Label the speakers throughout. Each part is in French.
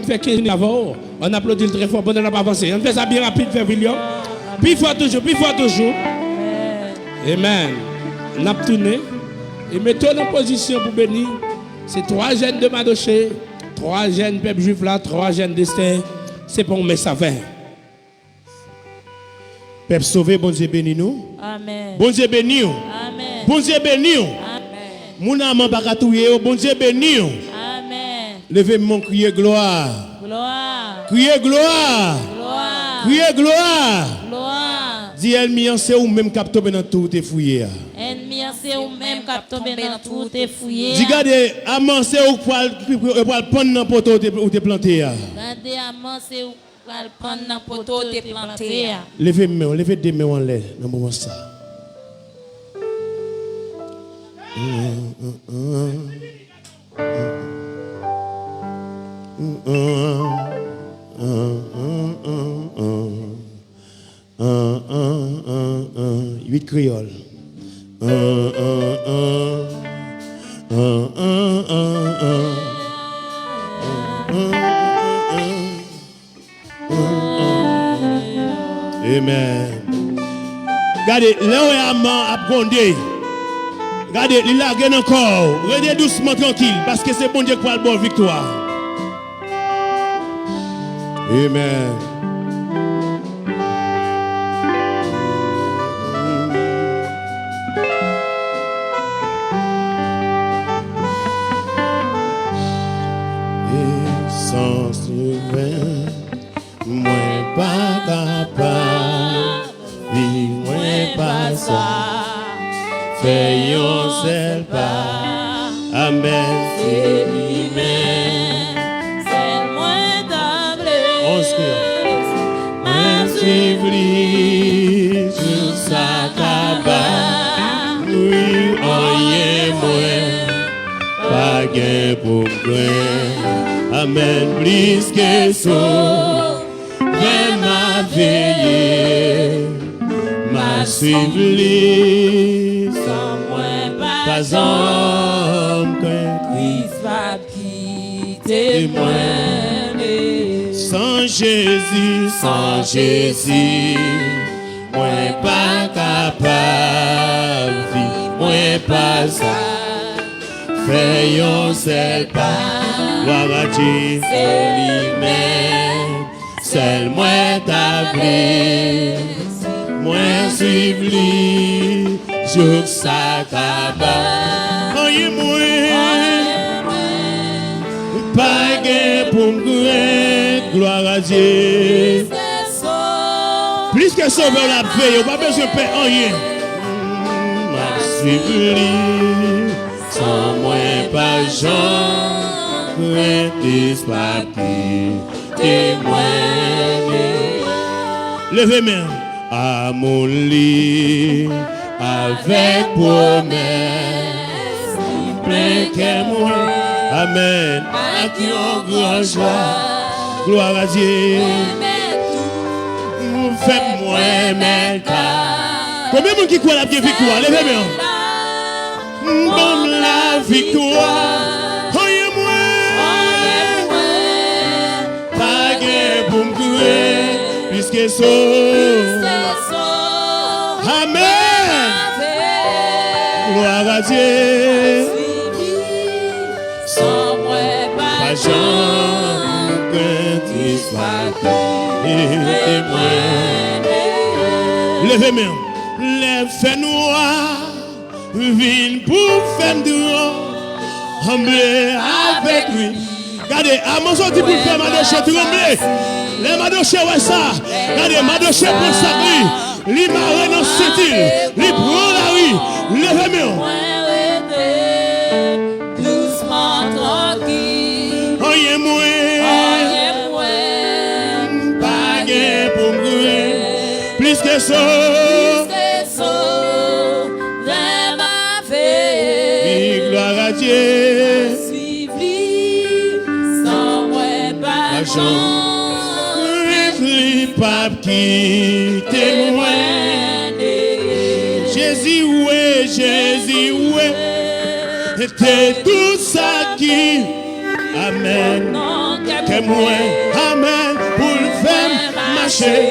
Speaker 1: fait 15 minutes avant. On applaudit très fort, bon, on n'a pas avancé. On fait ça bien rapide, frère William. Puis fort toujours, puis fort toujours. Amen. On a tourné. Et mettons en position pour bénir. C'est 3 jeunes de Madoché, 3 jeunes peuple juif là, 3 jeunes d'Esther. C'est pour mes savants.
Speaker 2: Peuple sauvé, bon Dieu béni nous.
Speaker 3: Amen.
Speaker 2: Bon Dieu béni nous.
Speaker 3: Amen.
Speaker 2: Bon Dieu béni nous.
Speaker 3: Amen.
Speaker 2: Mon âme pas catouiller, bon Dieu béni nous.
Speaker 3: Amen.
Speaker 2: Levez mon crier gloire.
Speaker 3: Gloire.
Speaker 2: Crier gloire.
Speaker 3: Gloire.
Speaker 2: Crier gloire.
Speaker 3: Gloire.
Speaker 2: Dis ennemi, c'est ou même cap tomber dans tout et fouiller.
Speaker 3: Ennemi, c'est ou même cap tomber dans tout et fouiller.
Speaker 2: Dis gardez, amant c'est ou pour prendre dans poteau ou te planter.
Speaker 3: Gardez amant c'est ou pour prendre dans poteau te planter.
Speaker 2: Levez des mains en l'air dans moment ça. Huit créoles. Amen. Regardez, là où il a grondé. Regardez, il a gagné encore. Regardez doucement, tranquille, parce que c'est bon Dieu qui va le bon victoire. Amen. Et sans souverain, moi pas capable, moi pas ça. Faisons seul pas. Amen.
Speaker 3: C'est lui-même, c'est moi d'abord.
Speaker 2: On se crie. Tout ça capable. Oui, oye moi. Pas gain pour moi. Amen. Plus que ça. Vraiment veiller. Ma suivre. Pas homme qu'un
Speaker 3: Christ va quitter moi.
Speaker 2: Sans Jésus, moi pas capable, moi pas ça. Faisons seul pas, gloire à Dieu, c'est lui-même, seul moi t'abri, moi suivre lui. Jour ça cabane, oye moi, pas gain pour me gloire à Dieu. Plus que sauver la paix, pas besoin de paix, rien. Ma suivre, sans moi pas Jean, pas témoin. Levez main à mon lit. Avec promesse, plein que moi, amen, à qui on grand joie, gloire à Dieu, fais-moi maintenant. Combien de monde qui croit la victoire, levez-moi, bon la victoire, oyez-moi, pas gain pour me courir, puisque sauf, amen. Gloire à Dieu,
Speaker 3: sans moi pas
Speaker 2: Jean, que tu sois témoin. Levez-moi, lève fait noir, viens pour faire noir, trembler avec lui. Regardez, à mon sorti pour faire Madoché trembler. Les Madoché, ouais ça. Regardez, Madoché pour ça, oui. Li marre dans cette île, li prend la rue, levez-moi.
Speaker 3: Doucement tranquille.
Speaker 2: Oye moi, pas gain pour me plus que ça.
Speaker 3: Vers ma vie.
Speaker 2: Gloire à Dieu.
Speaker 3: Suivre sans moi pas
Speaker 2: Pas quitter moi. Jésus, ouais. Et tout ça qui, amen. Que moi, amen, pour le faire marcher.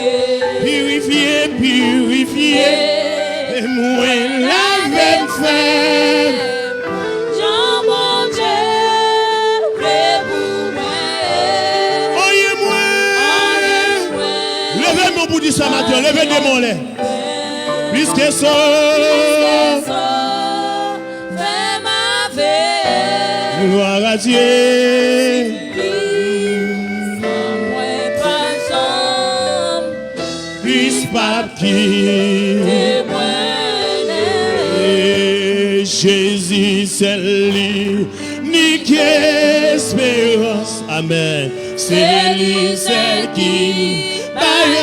Speaker 2: Purifier, purifier, et moi la même faire.
Speaker 3: Jean mon Dieu, prie pour moi.
Speaker 2: Oyez-moi. Levez mon bout de ce matin, levez des mots là. Plus que ça.
Speaker 3: Fais ma vie.
Speaker 2: Gloire à Dieu. Et Jésus c'est l'unique espérance. Amen. C'est lui celle qui baille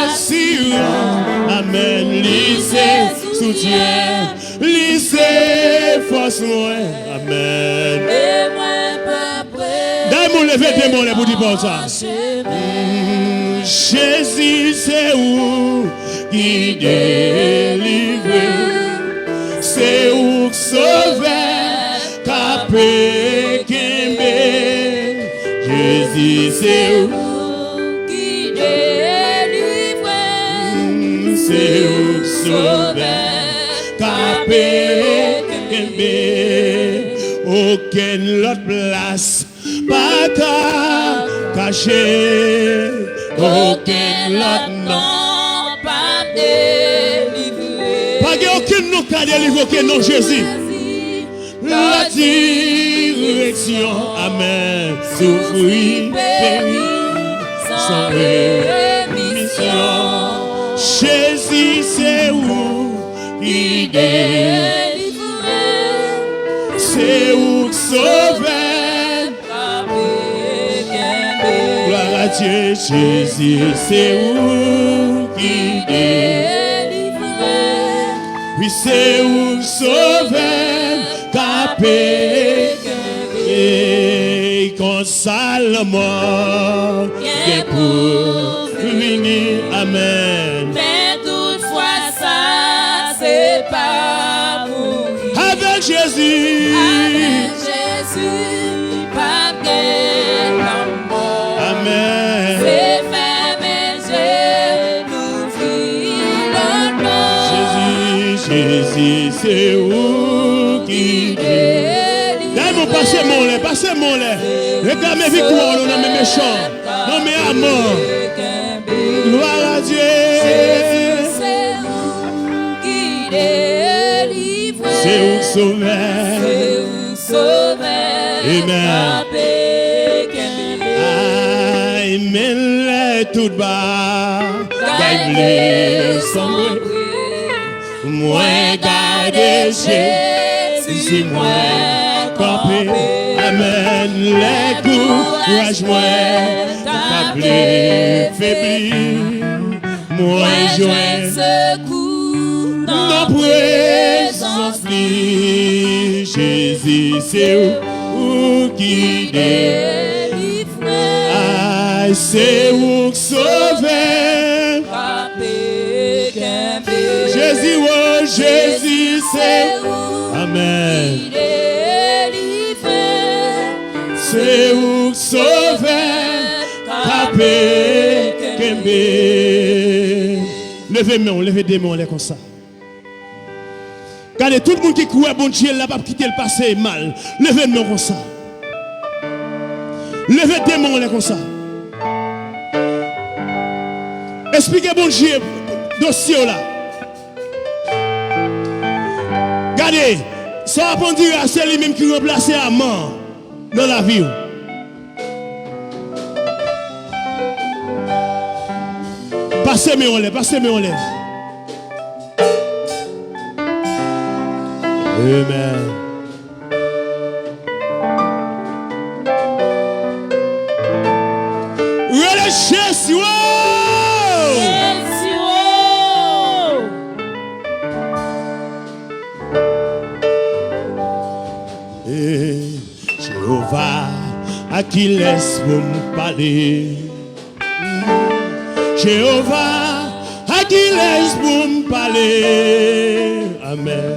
Speaker 2: assurance. Amen. Lui c'est soutien. Lui c'est force. Amen. D'ailleurs, levez des mots pour dire ça. Jésus c'est où qui délivre, c'est où sauver, capé, kembe. Jésus c'est où qui délivre, c'est où sauver, capé, kembe. Aucune autre place pas caché. Aucun autre nom pas délivré. Pas aucun nom qui a délivré aucun nom Jésus. La direction, amen. Souffrir, périr, sans rémission. Jésus c'est où qui délivre, c'est où sauver. Dieu, Jésus, c'est où qui délivre, oui, c'est où sauver, capé, et console la mort, et pour venir, amen.
Speaker 3: Mais toutefois, ça, c'est pas mourir.
Speaker 2: Avec Jésus,
Speaker 3: pas de l'amour.
Speaker 2: Amen.
Speaker 3: C'est fermer les yeux, l'ouvrir
Speaker 2: Jésus, c'est où qui délivre. D'ailleurs, passez mon lait. Réclamez victoire, on a mes méchants. Non, mais à mort. Gloire à Dieu.
Speaker 3: C'est où qui délivre.
Speaker 2: C'est où sauver. Amen. Amen. Tout bas. Gagne sombre. Moi garder Jésus, c'est moi campé. Amen. Les courage moi t'appeler faibli. Moi joint
Speaker 3: secours
Speaker 2: dans présence li. Jésus c'est où qui délivre. Ah, c'est où sauver. Jésus, oh Jésus, c'est où. Amen. C'est où sauver. Capé, kembe. Levez main, levez des mains, comme ça. Regardez, tout le monde qui croit bon Dieu, là, pas quitter le passé mal. Levez main comme ça. Levez des mains, comme ça. Expliquez bon Dieu, dossier là. Regardez, ça va dire à celui même qui remplace à mort dans la vie. Passez mes on lève, passez mes on lève. Amen. Jésus, Jéhovah, à qui laisse vous me parler. Jéhovah, à qui laisse vous me parler. Amen.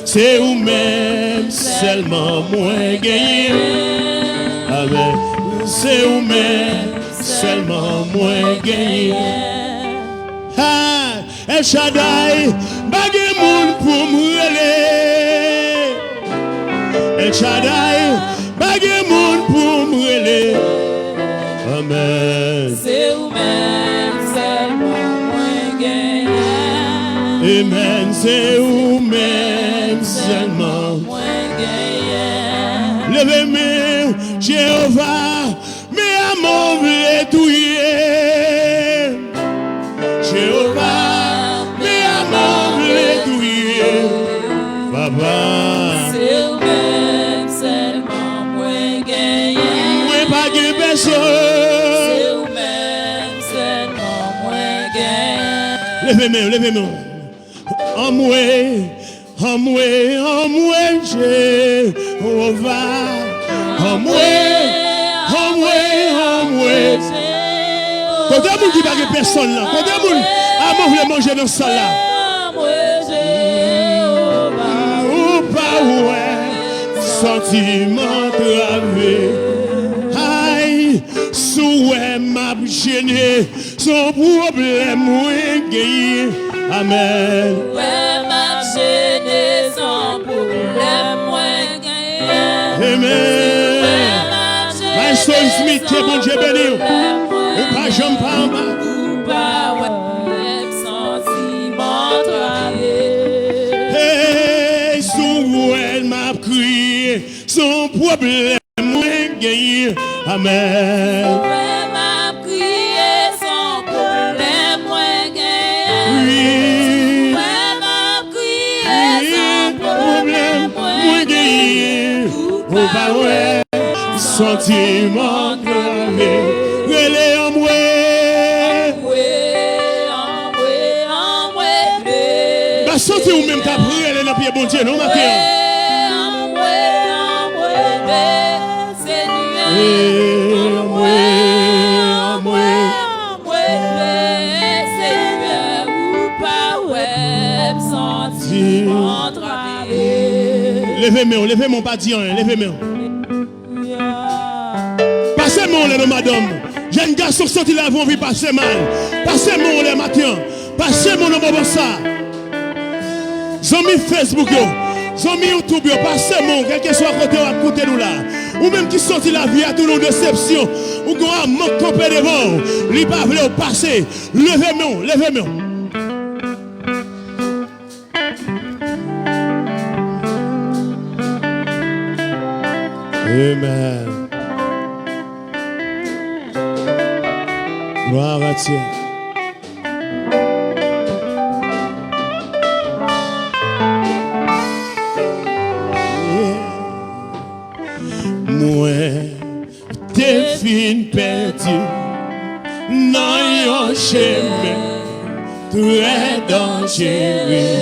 Speaker 2: C'est vous-même seulement moins gagné. Amen. c'est où même seulement moi gagné. Ah, El Shaddai, bagay moun pour m'rele. El Shaddai, bagay moun pour m'rele. Amen.
Speaker 3: C'est où même seulement moi gagné.
Speaker 2: Amen, c'est où même seulement
Speaker 3: moi gagné.
Speaker 2: levez-moi, Jéhovah, mais à mon blé touillé. Jéhovah, mais à mon blé touillé. Papa,
Speaker 3: C'est où même seulement moi gagné.
Speaker 2: moi pas de personne.
Speaker 3: C'est où même seulement moi gagné.
Speaker 2: Levez-moi, levez-moi. En moi, Jéhovah. En moi. Quand il y a qui ne parle personne là, quand il y a qui a manger dans ça là. Ou pas ouais, sentiment travé. Aïe, souhait m'a gêné, son problème moins gagné. Amen.
Speaker 3: Ouais, m'a gêné, son problème moins gagné.
Speaker 2: Amen. My soul Smith, que bon Dieu béni. Ou pas j'aime pas en bas.
Speaker 3: Ou pas ouais, sentiment travé.
Speaker 2: Hey, souhait m'a crié, son problème moins gagné. Amen.
Speaker 3: Ouais, m'a crié, son problème moins gagné.
Speaker 2: Oui.
Speaker 3: Ouais, m'a crié, son problème moins gagné.
Speaker 2: Ou pas ouais, sentiment gravé. Relais en moi. Bah senti ou même t'as pris elle dans pied bon Dieu non matin. Levez-moi, levez-moi, pas dire rien, levez-moi. Passez-moi les madame. Jeune garçon sorti là, vont vivre passer mal. Passez-moi les matins. Passez-moi dans mon ça. Zombie Facebook, zombie YouTube, passez-moi, quel que soit côté ou à côté nous là. Ou même qui sorti la vie à tout nos déceptions. Ou qu'on a manque campé devant. Li pas vle passer. Levez-moi, levez-moi. Amen. Gloire à Dieu. Moi, t'es fin perdu dans un chemin très dangereux.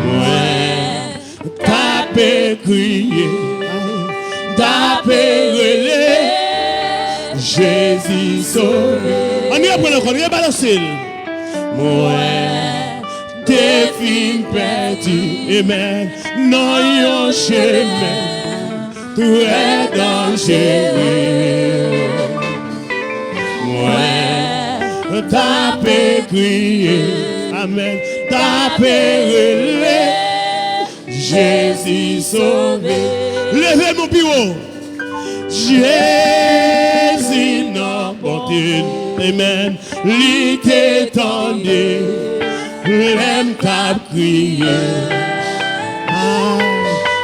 Speaker 2: Moi, t'as crié, t'as relé, Jésus sauvé. On y apprend encore, on y a balancé. Moi, t'es fin perdu, amen, dans un chemin très dangereux. Moi, t'as crié, amen, t'as relé, Jésus sauvé. Levez mon bureau. Jésus n'a porté, amen, lui t'étendait, l'aime t'a crié.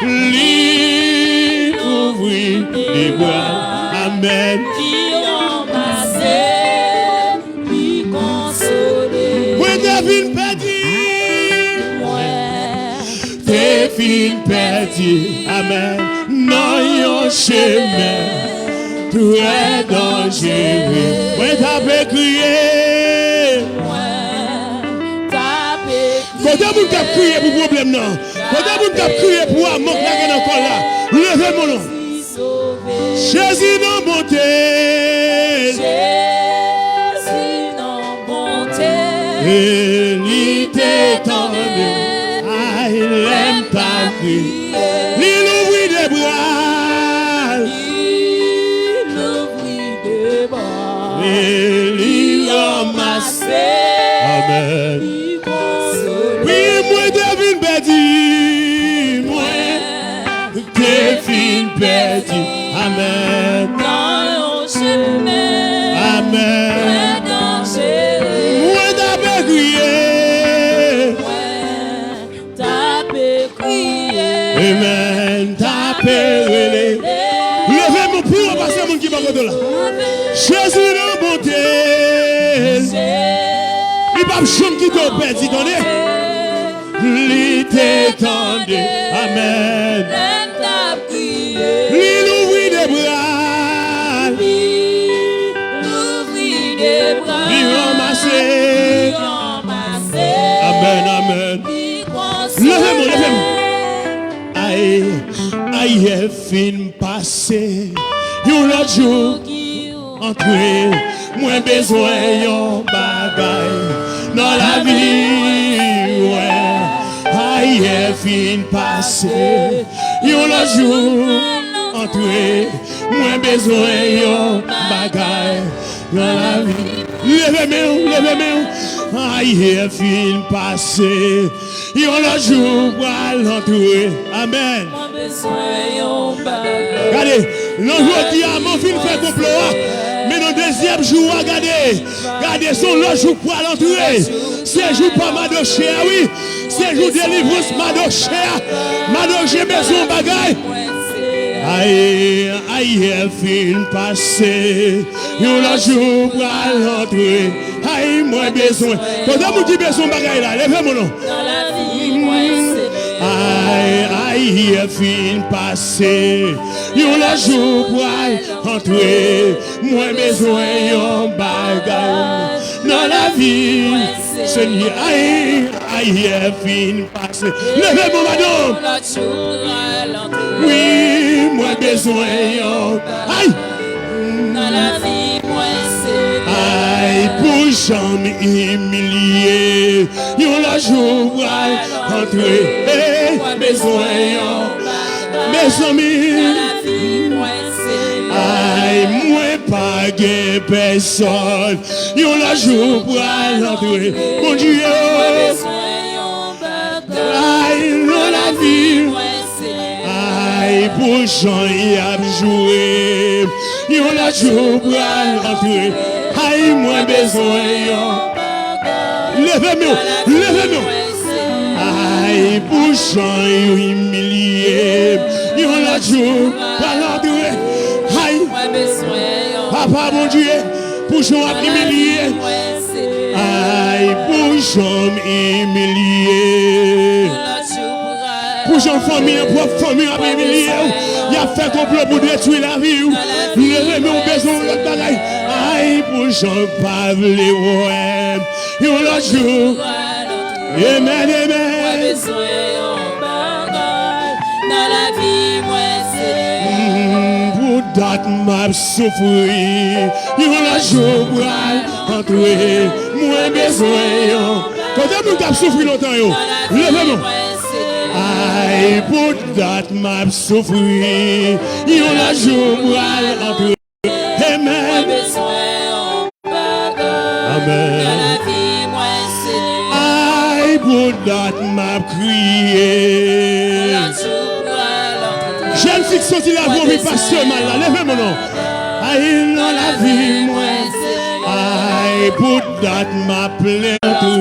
Speaker 2: Lui ouvrit les bras, amen.
Speaker 3: Qui embrassé, qui consolé.
Speaker 2: Oui, t'es fin perdu. T'es fin perdu, amen. Non, un chemin très dangereux. Oui, t'as crié. Quand vous avez crié pour problème, non. Quand vous avez crié pour un manque là, encore là. Levez mon nom. Jésus non monté.
Speaker 3: Jésus non monté.
Speaker 2: Il t'étendait. Ah, il aime ta vie. Il ouvrit les bras. et lui ramasser. Amen. Oui, moi devine perdu, moi devine perdu. Amen.
Speaker 3: Dans le chemin,
Speaker 2: Amen.
Speaker 3: danger.
Speaker 2: Moi d'abord crié. Amen. Tapez-les. Levez mon pour passer mon qui va côté là. Jésus de bonté. Il va me chanter qui t'a perdu, donnez. L'été tendé. Amen. L'île ouvrit des bras. L'île ramassé. Amen, amen. Levez-moi, levez-moi. Aïe, fin passé. Yon l'autre jour, entré. Moins besoin yon bagaille. Dans la vie, ouais. Aïe, fin passé. Yon l'autre jour, entré. Moins besoin yon bagaille. Dans la vie. Levez-moi, levez-moi. Aïe, fin passé. Yon l'autre jour, pour l'entourer. Amen. Regardez, l'autre dit à mon film fait complot. Mais dans le deuxième jour, regardez, son l'autre jour pour l'entourer. C'est jour pas Madoché, oui. C'est jour délivrance Madoché. Madoché, besoin de bagaille. Aïe, aïe, film passé. Yon l'autre jour pour l'entourer. Aïe, moi besoin. Quand vous dites besoin de bagaille là, levez-moi non. Aïe, aïe, fin passé. Yon la jour pour entrer. Moi besoin yon bagaille. Dans la vie, Seigneur, aïe, aïe, fin passé. Levez-moi madame. Oui, moi besoin yon. Aïe.
Speaker 3: Dans la vie, moi c'est.
Speaker 2: Aïe, pour jamais humilier. Yon la jour pour entrer. Besoin, mes amis. Aïe, moi pas de personne. Yon la jour pour l'entrer. Mon Dieu. Aïe, dans la vie. Aïe, pour Jean y a joué. Yon la jour pour l'entrer. Aïe, moi besoin. Levez-moi, levez-moi. Aïe, pour Jean humilié, yon la jour, pas l'endoué. Aïe, papa mon Dieu, pour Jean humilié. Aïe, pour Jean humilié. Pour Jean famille, pour famille humilié. Il a fait complot pour détruire la vie. Levez-moi, besoin de bagaille. Aïe, pour Jean pas vle ouais. Yon la jour. Amen, amen.
Speaker 3: Dans la vie, moi c'est.
Speaker 2: Pour date m'a souffrir. Yon la jour pour entrer. Moi besoin. Quand vous avez souffert longtemps, levez-moi. Aïe, pour date m'a souffrir. Yon la jour pour entrer. Amen. Amen. Pour date m'a crié. Jeune fille sorti la voix, mais pas seulement là. Levez mon nom. Aïe, dans la vie, moi. Aïe, pour date m'a plainté.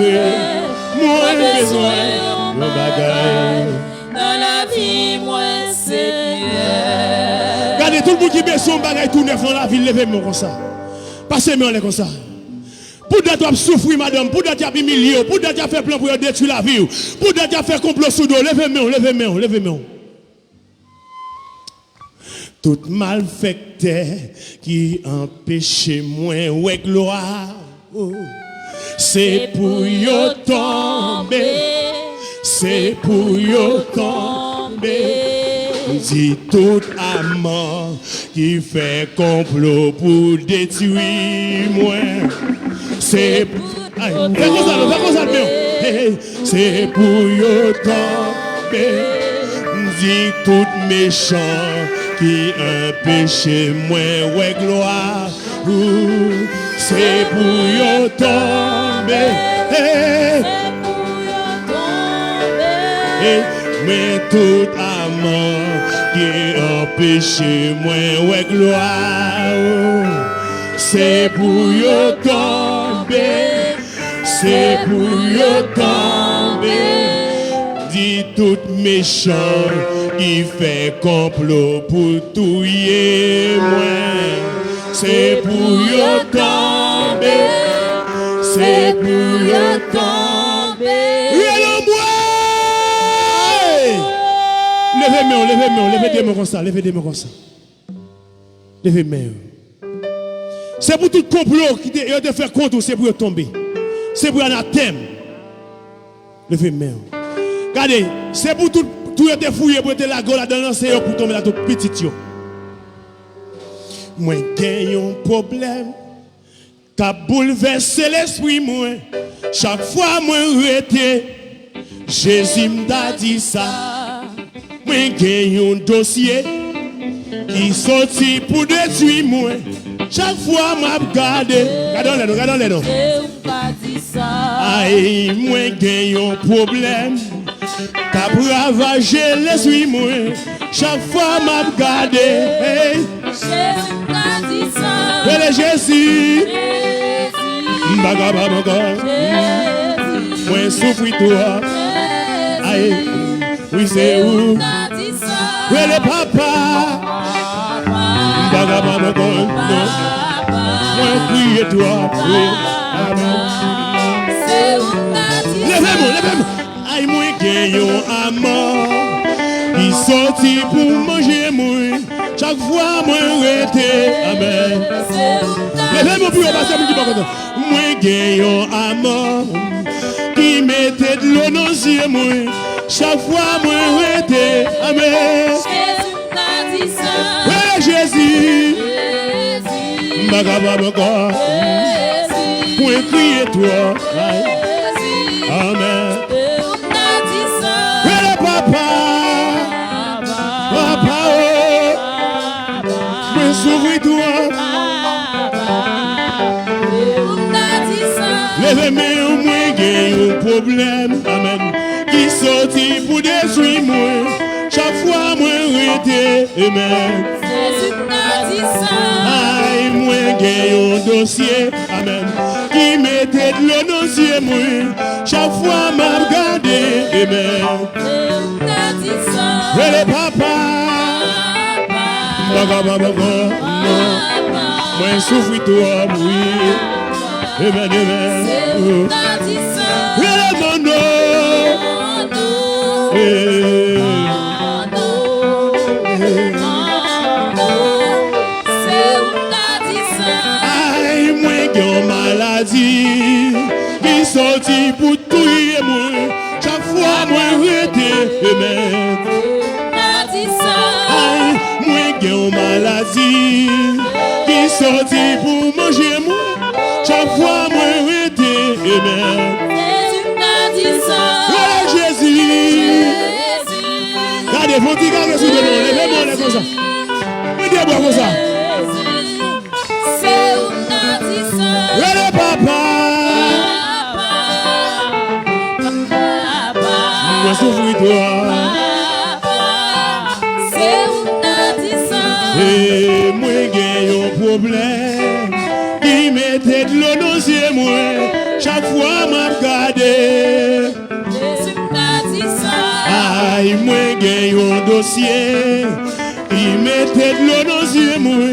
Speaker 2: Moi, besoin de bagaille.
Speaker 3: Dans la vie, moi, Seigneur.
Speaker 2: Regardez, tout le monde qui besoin de bagaille, tout neuf dans la vie, levez-moi comme ça. Passez-moi comme ça. Pour que tu as souffert, madame, pour que tu as humilié, pour que tu as fait plan pour détruire la vie, pour que tu as fait complot sous dos, levez-moi, levez-moi, levez-moi. Tout malfecté qui empêche moi, ouais, gloire, c'est pour yo tomber, c'est pour yo tomber. Dit tout amant qui fait complot pour détruire moi. C'est c'est pour yo tomber. Dit tout méchant qui empêche moi, ouais, gloire. c'est pour yo tomber. Mais tout amant qui empêche moi ouais gloire, c'est pour yo tomber, c'est pour yo tomber. Dit tout méchant qui fait complot pour tuer moi, c'est pour yo tomber, c'est pour yo tomber. Levez des mains comme ça, levez des mains comme ça. Levez des mains. C'est pour tout complot qui te fait contre, c'est pour tomber. C'est pour anathème. Levez des mains. Regardez, c'est pour tout te fouiller, pour te la gueule dans l'océan, pour tomber là tout petit. Moi, j'ai un problème qui a bouleversé l'esprit, moi. Chaque fois, moi, j'étais, Jésus m'a dit ça. Moi, j'ai un dossier qui sorti pour détruire moi. Chaque fois, m'a regardé. Regardons les noms. Aïe, moi, j'ai un problème qui a ravagé l'esprit moi. Chaque fois, m'a regardé. Hey. Jésus, moi, souffre toi. Aïe, oui, c'est où? Le papa, moi prie toi, levez-moi, aïe moi gagne un amant, il sorti pour manger moi, chaque fois moi rete, amen. Levez-moi pour passer pour qui pas content. Moi gagne un amant, qui mettait de l'eau dans les yeux moi. Chaque fois, moi, j'étais, amen. Jésus, Magababaka, moi, crier toi, amen. Le papa, moi, s'ouvre toi. Levez-moi, moi, j'ai un problème, amen. Qui sorti pour détruire moi. Chaque fois moi rete, amen. Aïe, moi gagne un dossier, amen. Qui mettait de l'eau dans les yeux moi. Chaque fois m'a regardé, amen. Le papa, moi souffre toi, oui. Amen, amen. Le monde. Aïe, moi qui ai maladie, qui sorti pour tuer moi, chaque fois moi rete, amen. Aïe, moi qui ai maladie, qui sorti pour manger moi, chaque fois moi rete, amen. Jésus, regardez, vous dites que vous levez-moi comme ça. Vous dites comme ça. Le papa, moi souffre toi. Et moi j'ai un problème qui mettait de l'eau dans les yeux moi. Chaque fois m'a regardé. Aïe, moi gagne un dossier, il mettait de l'eau dans les yeux moi.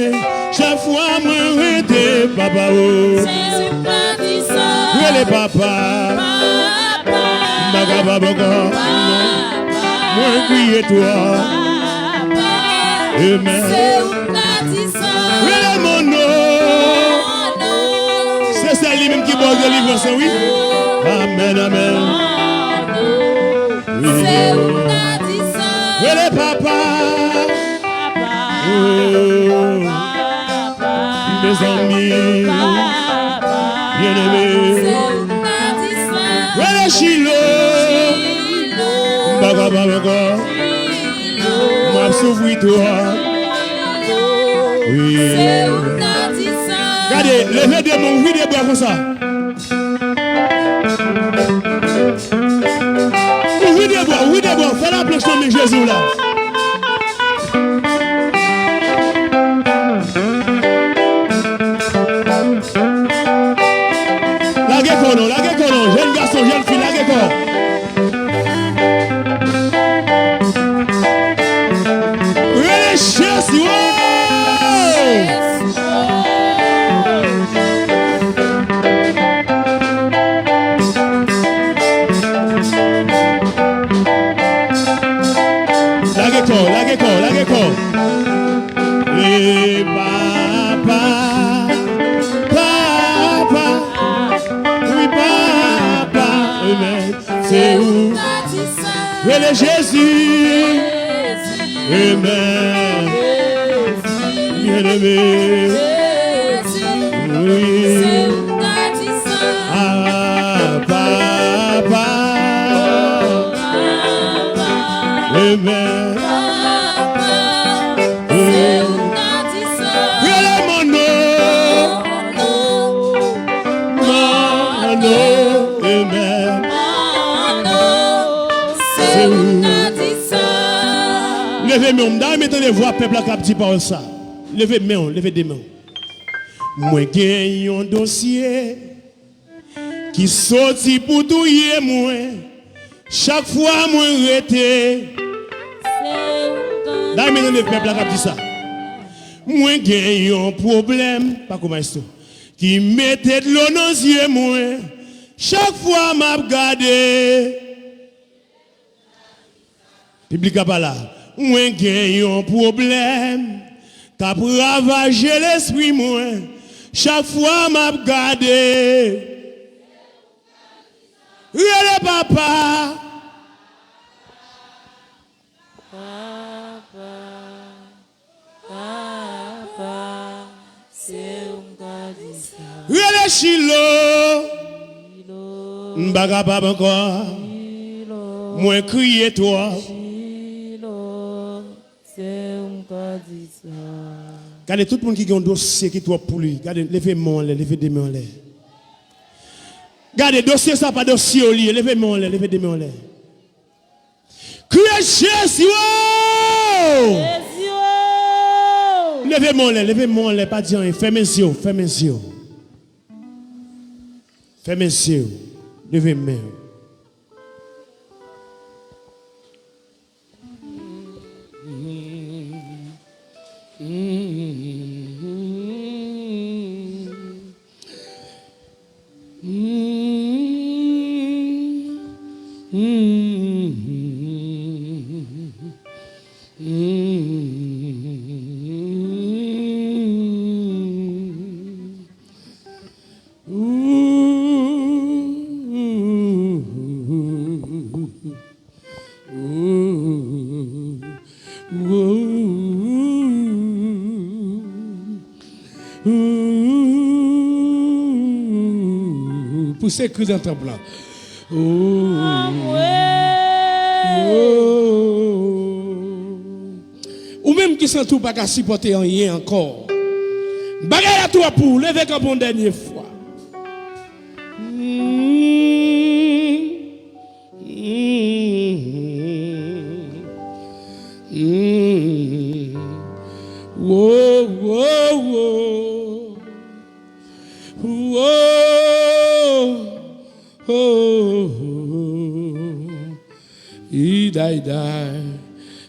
Speaker 2: Chaque fois moi rete, papa oh. Le papa, moi crier toi, amen. Le mon c'est ça lui-même qui boit de délivrance, oui. Amen, amen. Le papa, mes amis, bien-aimés, le Chilo, m'a souffri toi, oui. Regardez, levez des mains, ouvrez des bras comme ça. Ouvrez des bras, faites la pression de Jésus là. Laguez konon, jeune garçon, jeune fille, laguez konon. Jésus, laguez corps. Et papa, oui papa, c'est où? Relais Jésus, amen. Bien-aimé, oui. Ah, papa, amen. Levez mes mains, mettez les voix, peuple à captif par ça. Levez mes mains, levez des mains. Moi, j'ai un dossier qui sorti pour tout y moi. Chaque fois, moi, rete. Là, mettez le peuple à captif ça. Moi, j'ai un problème, pas comment est-ce qui mettait de l'eau dans les yeux, moi. Chaque fois, m'a regardé. Public à pas là. Moi, j'ai un problème qui a ravagé l'esprit, moi. Chaque fois, m'a regardé. Relais papa. Relais Chilo. M'baga pas encore. Moi, crier toi. Regardez tout le monde qui a un dossier qui doit pour lui. Regardez, levez-moi, levez des mains en l'air. Regardez, dossier ça pas dossier au lit. Levez-moi en l'air, levez des mains en l'air. Criez Jésus! Levez-moi en l'air, pas dire rien. Fermez les yeux, fermez les yeux. Fermez les yeux. Levez-moi. Poussez cru dans ton plan. Ou même qui sont tout pas qu'à supporter rien encore. Bagaille à toi pour lever comme une dernière fois.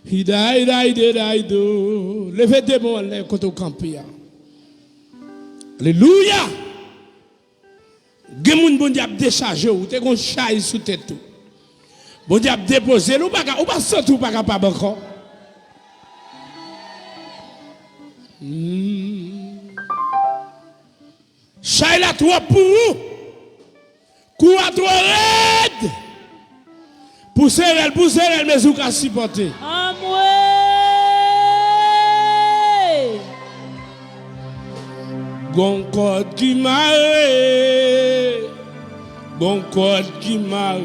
Speaker 2: He died. Levez des mots là quand au campi. Alléluia. Gemoun bon diable déchargé ou t'es gon chaille sous tête tout. Bon diable déposer ou pas sentir ou pas capable encore. Chaille la toi pour vous. Coup à toi raide. Poussez elle, mais vous qu'à supporter. Bon code qui m'arrête, bon code qui m'arrête,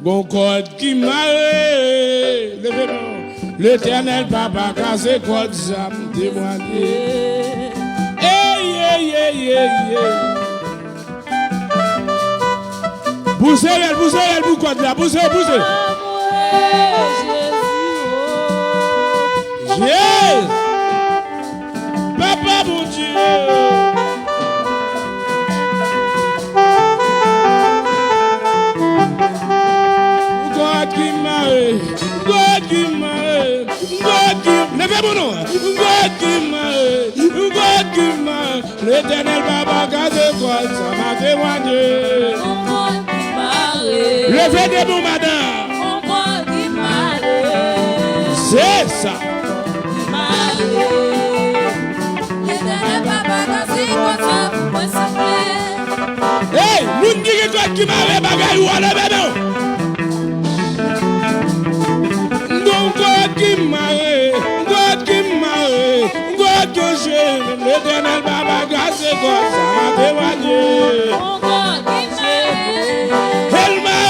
Speaker 2: bon code qui m'arrête. L'éternel papa casse code ça me témoigner.
Speaker 1: Poussez, vous code là, poussez. Jésus. Papa, mon Dieu. God qui m'a, levez mon nom. God qui m'a, l'éternel Baba, garde quoi, ça m'a témoigné. Levez des bons madame. C'est ça. Hey, nous disons quoi qui m'a bagaille ou à la maison. God qui m'a, God que j'aime, l'éternel Baba, garde quoi, ça m'a témoigné. Elle m'a,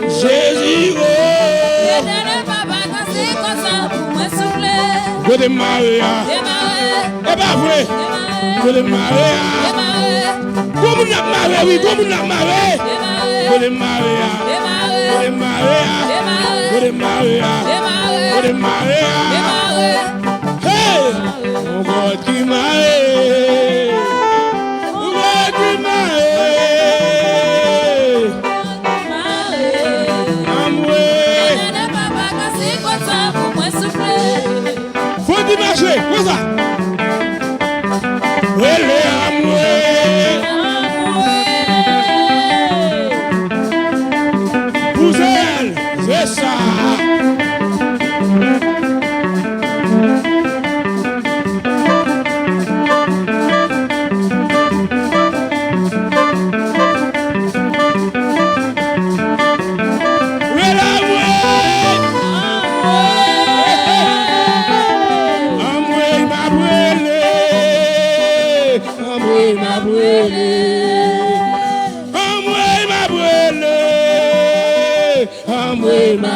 Speaker 1: Jésus, go de Maria, et pas vrai, go de Maria, comme on a maré, oui, comme on a maré, go de Maria, hey, mon God qui m'a, faut dimancher, quoi ça? Vous elle, c'est ça.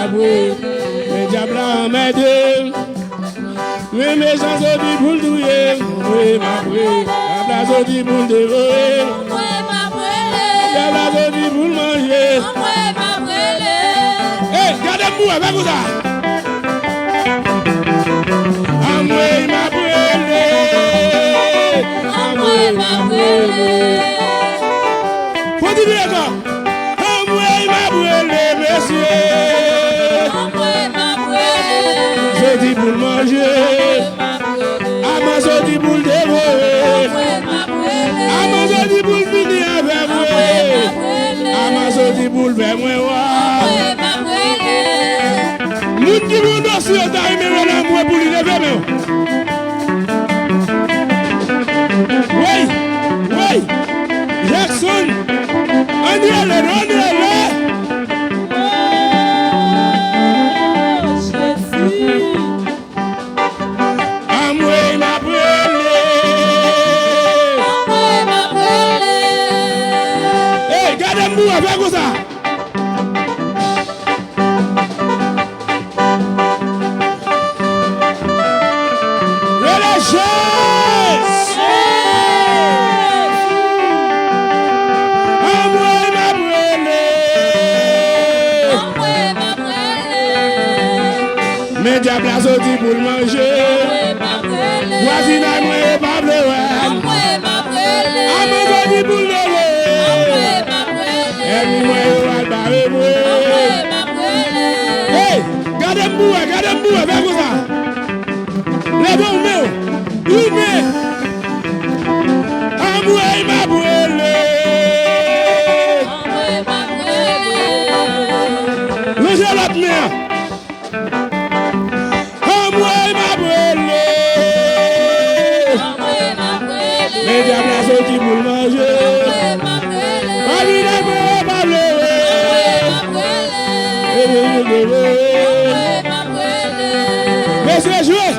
Speaker 1: Mais diable a m'aidé. Oui, mes gens ont dit pour le douiller. Oui, ma brûle. Diable a dit pour le dévorer. Diable a dit pour le manger. Hey, gardez-moi avec vous ça. Amoué m'a brûlé. Amoué m'a brûlé. Faut dire encore. Amoué m'a brûlé, monsieur. Je dis pour manger, Amazon je dis pour dévorer, Amazon dit pour finir avec moi, Amazon dit pour faire moi. Nous qui vous nous sommes arrivés là pour lui lever. Oui, Jackson, on y est là. Avec vous ça. Relâchez. Amoué m'a brûlé. Mes diables a sorti pour le manger. Voisinage moi pas pleurer. Amoué sorti pour le lever. Hey, gardez-moi avec vous ça. Levez-vous, Amoué m'a brûlé. Logez l'autre main. Amoué m'a brûlé. Les diables ont sorti pour le manger. Laissez jouer.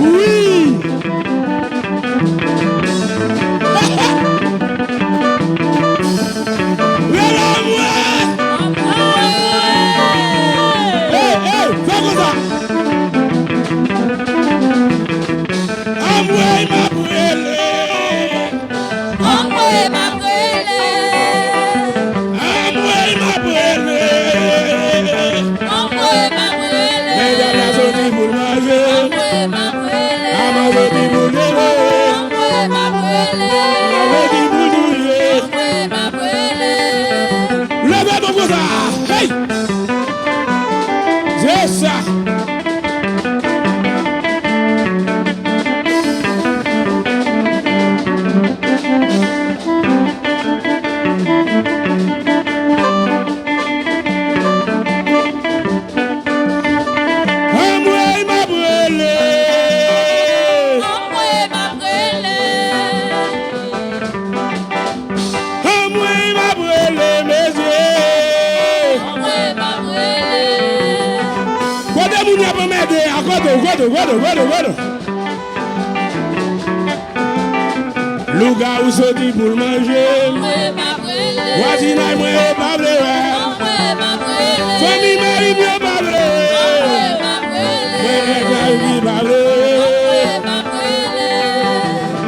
Speaker 1: Oui. Guado. Louga ou sorti pour manger. Voisinage, moi, pas vrai. Famille, mari, moi, pas vrai. Moi, pas vrai.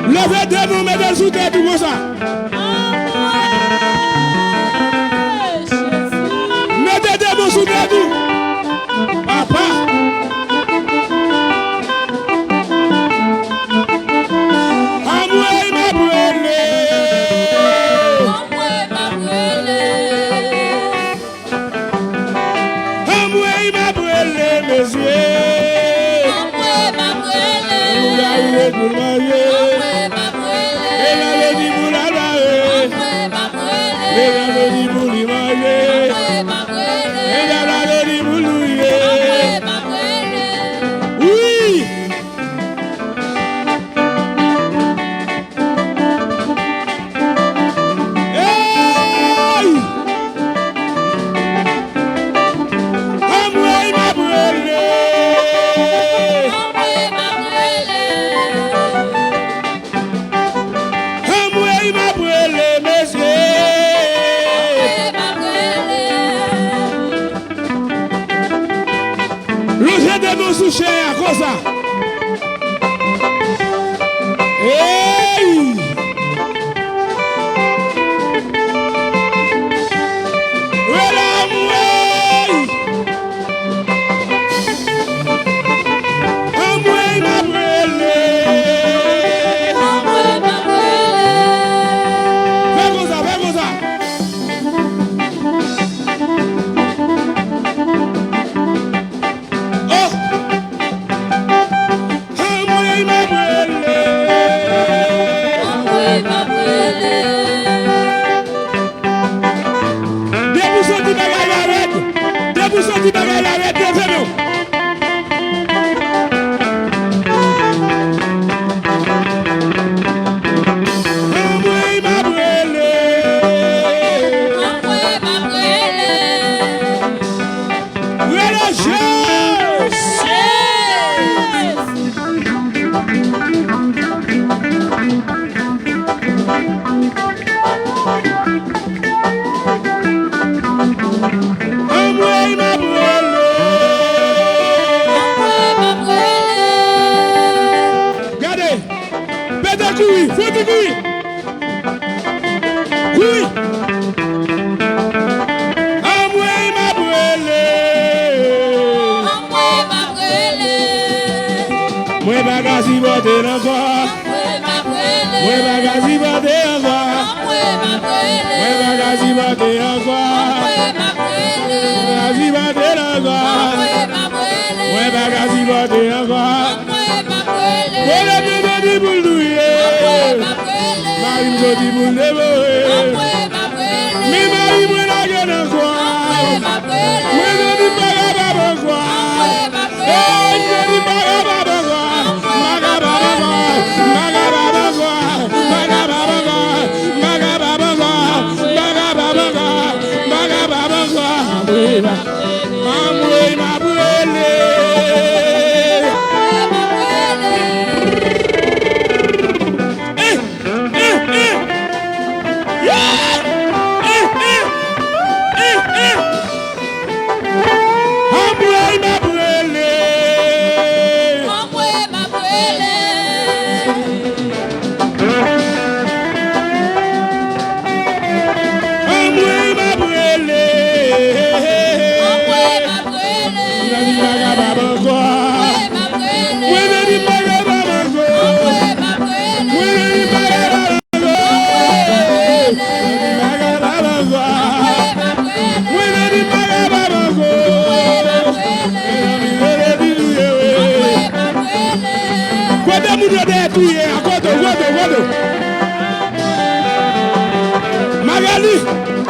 Speaker 1: Levez deux nous, mettez sous tête tout comme ça. Mettez deux nous sous tête tout. Papa.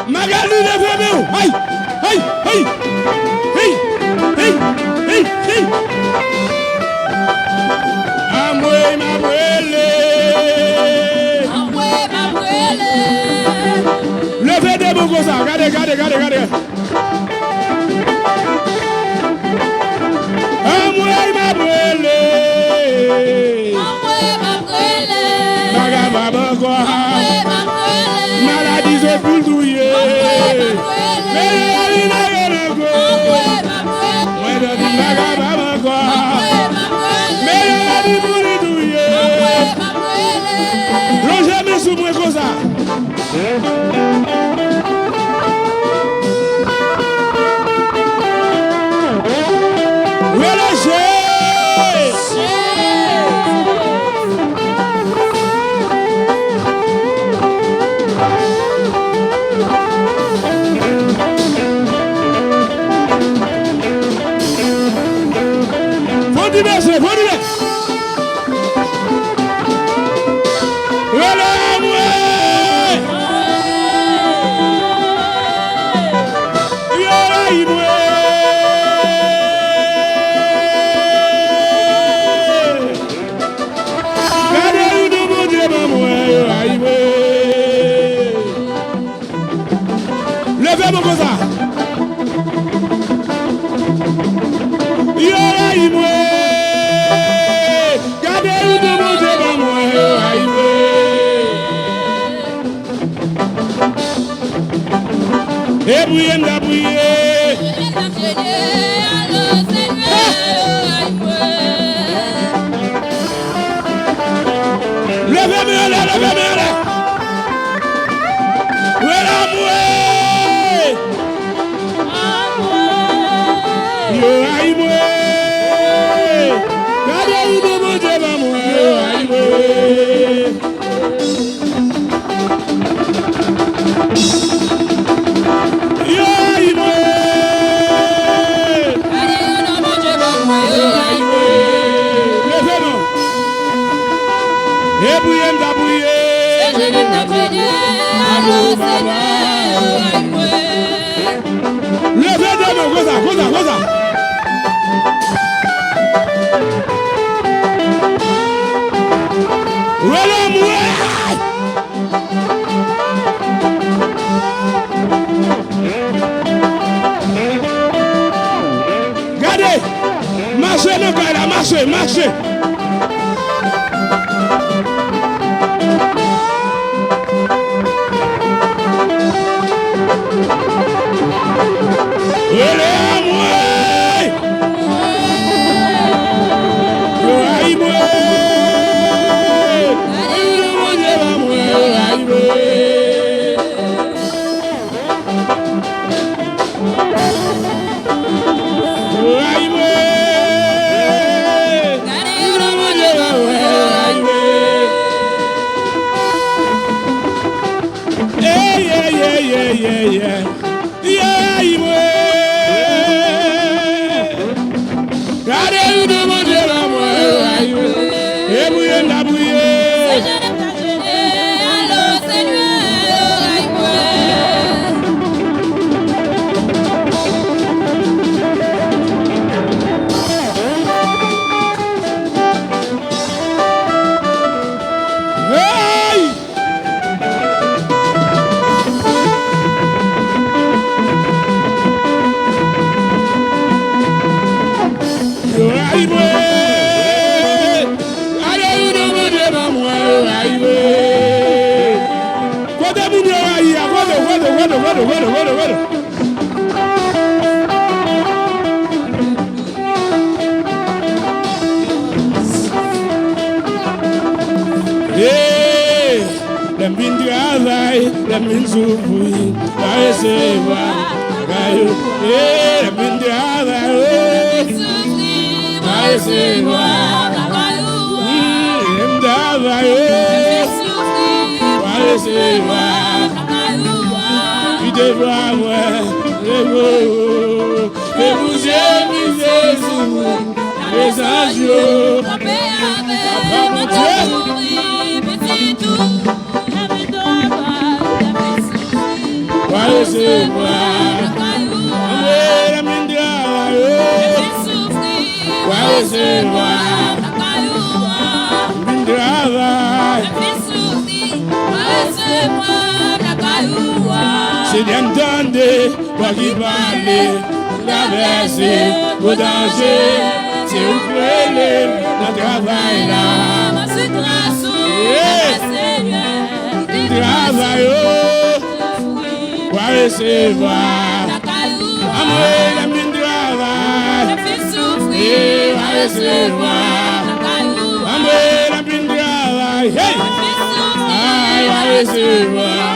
Speaker 1: Magali, levez-vous. Aïe, aïe, aïe, aïe, aïe, aïe, aïe. Amoué, ma brûlé. Levez des mots comme ça. Regardez. Amoué, ma brûlé. Maladie, je peux le douiller. Mais il n'a rien à faire. Moi, je dis, mais il a dit pour le douiller. L'on jamais sous moi comme ça. Levez mon cosa. Et bouillez, la bouillée. Levez-moi là, levez-moi là. Où est la mouée? Yo aïe mouée. Gardez-vous de mon Dieu, ma mouée. Yo aïe mouée. Levez de mon cosa, cosa, cosa. Regardez, marchez, non, là, marchez, marchez. Si d'entendre, toi qui parlez, traverser vos dangers, si vous prenez le travail là,
Speaker 3: Seigneur.
Speaker 1: travail, va recevoir. Amour, la mine travail, va recevoir. Amour, la mine travail, hey, va recevoir.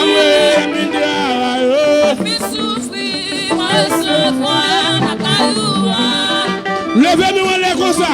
Speaker 1: Amour, la mine travail, levez-nous en l'air comme ça.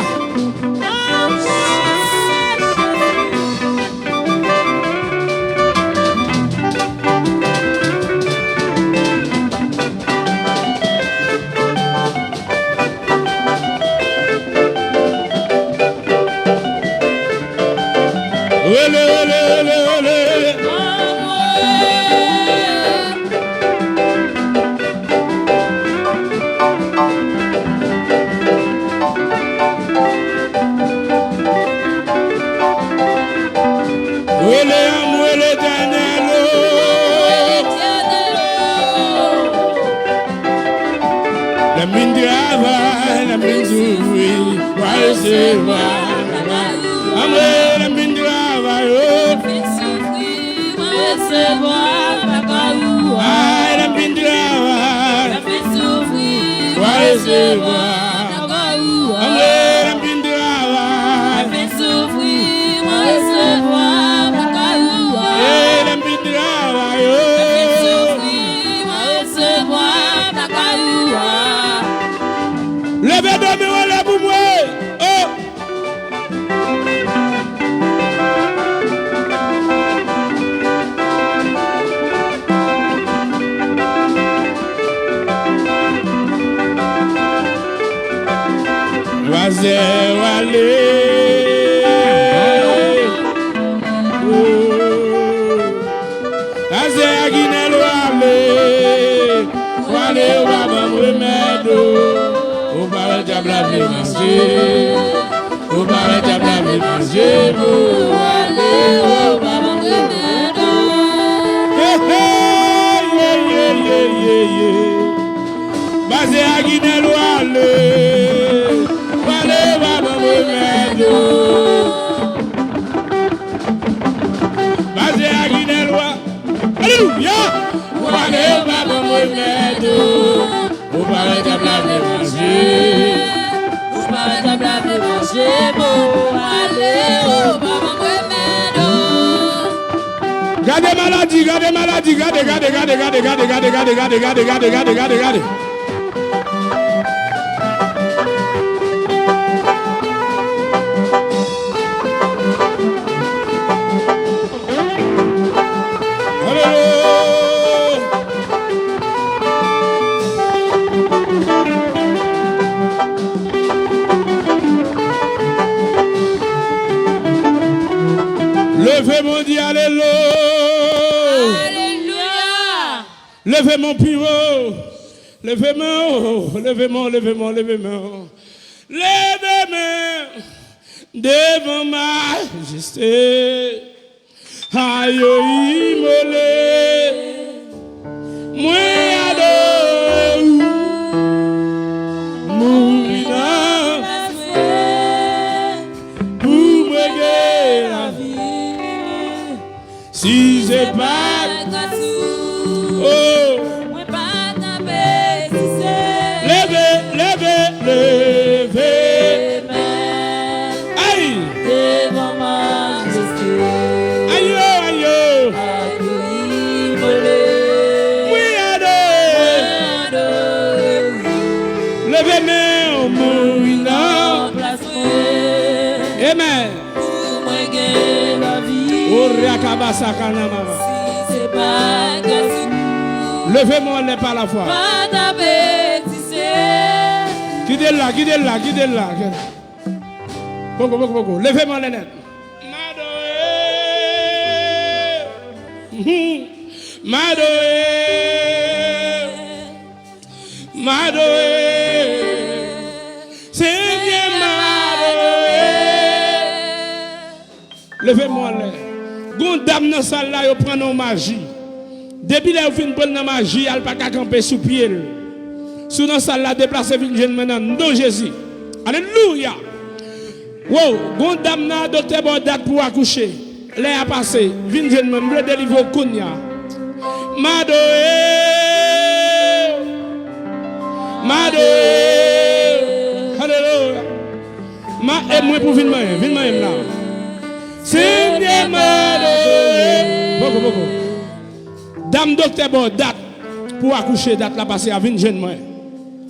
Speaker 1: Regardez. Levez mon Dieu, alléluia. Levez mon pivot. Levez-moi devant ma majesté. Aïe, immolé. Moi, adore. Mourir pour me gagner la vie. Si c'est pas. Oh. Levez, aïe, devant ma majesté, aïe, oui, adore, levez-moi au mourir, amen, pour moi gagner la vie, levez-moi les par la foi. Guidez-la. Beaucoup. Levez-moi les nez. Madoé. C'est bien Madoé. Levez-moi les. Gondam dans salle là, vous prenez magie. Depuis là, vous finissez prendre magie, elle pas qu'à camper sous pied. Sous dans salle là, déplacez vite jeune maintenant, non Jésus. Alléluia. Wow, gondam na docteur bon date pour accoucher. les a passé, viens jeune même, le délivrer au Kounia. Madoé, alléluia. Aide-moi pour venir même là. Seigneur Madoé. Beaucoup. Dame docteur, bon, date pour accoucher, date la passer à 20 jeunes.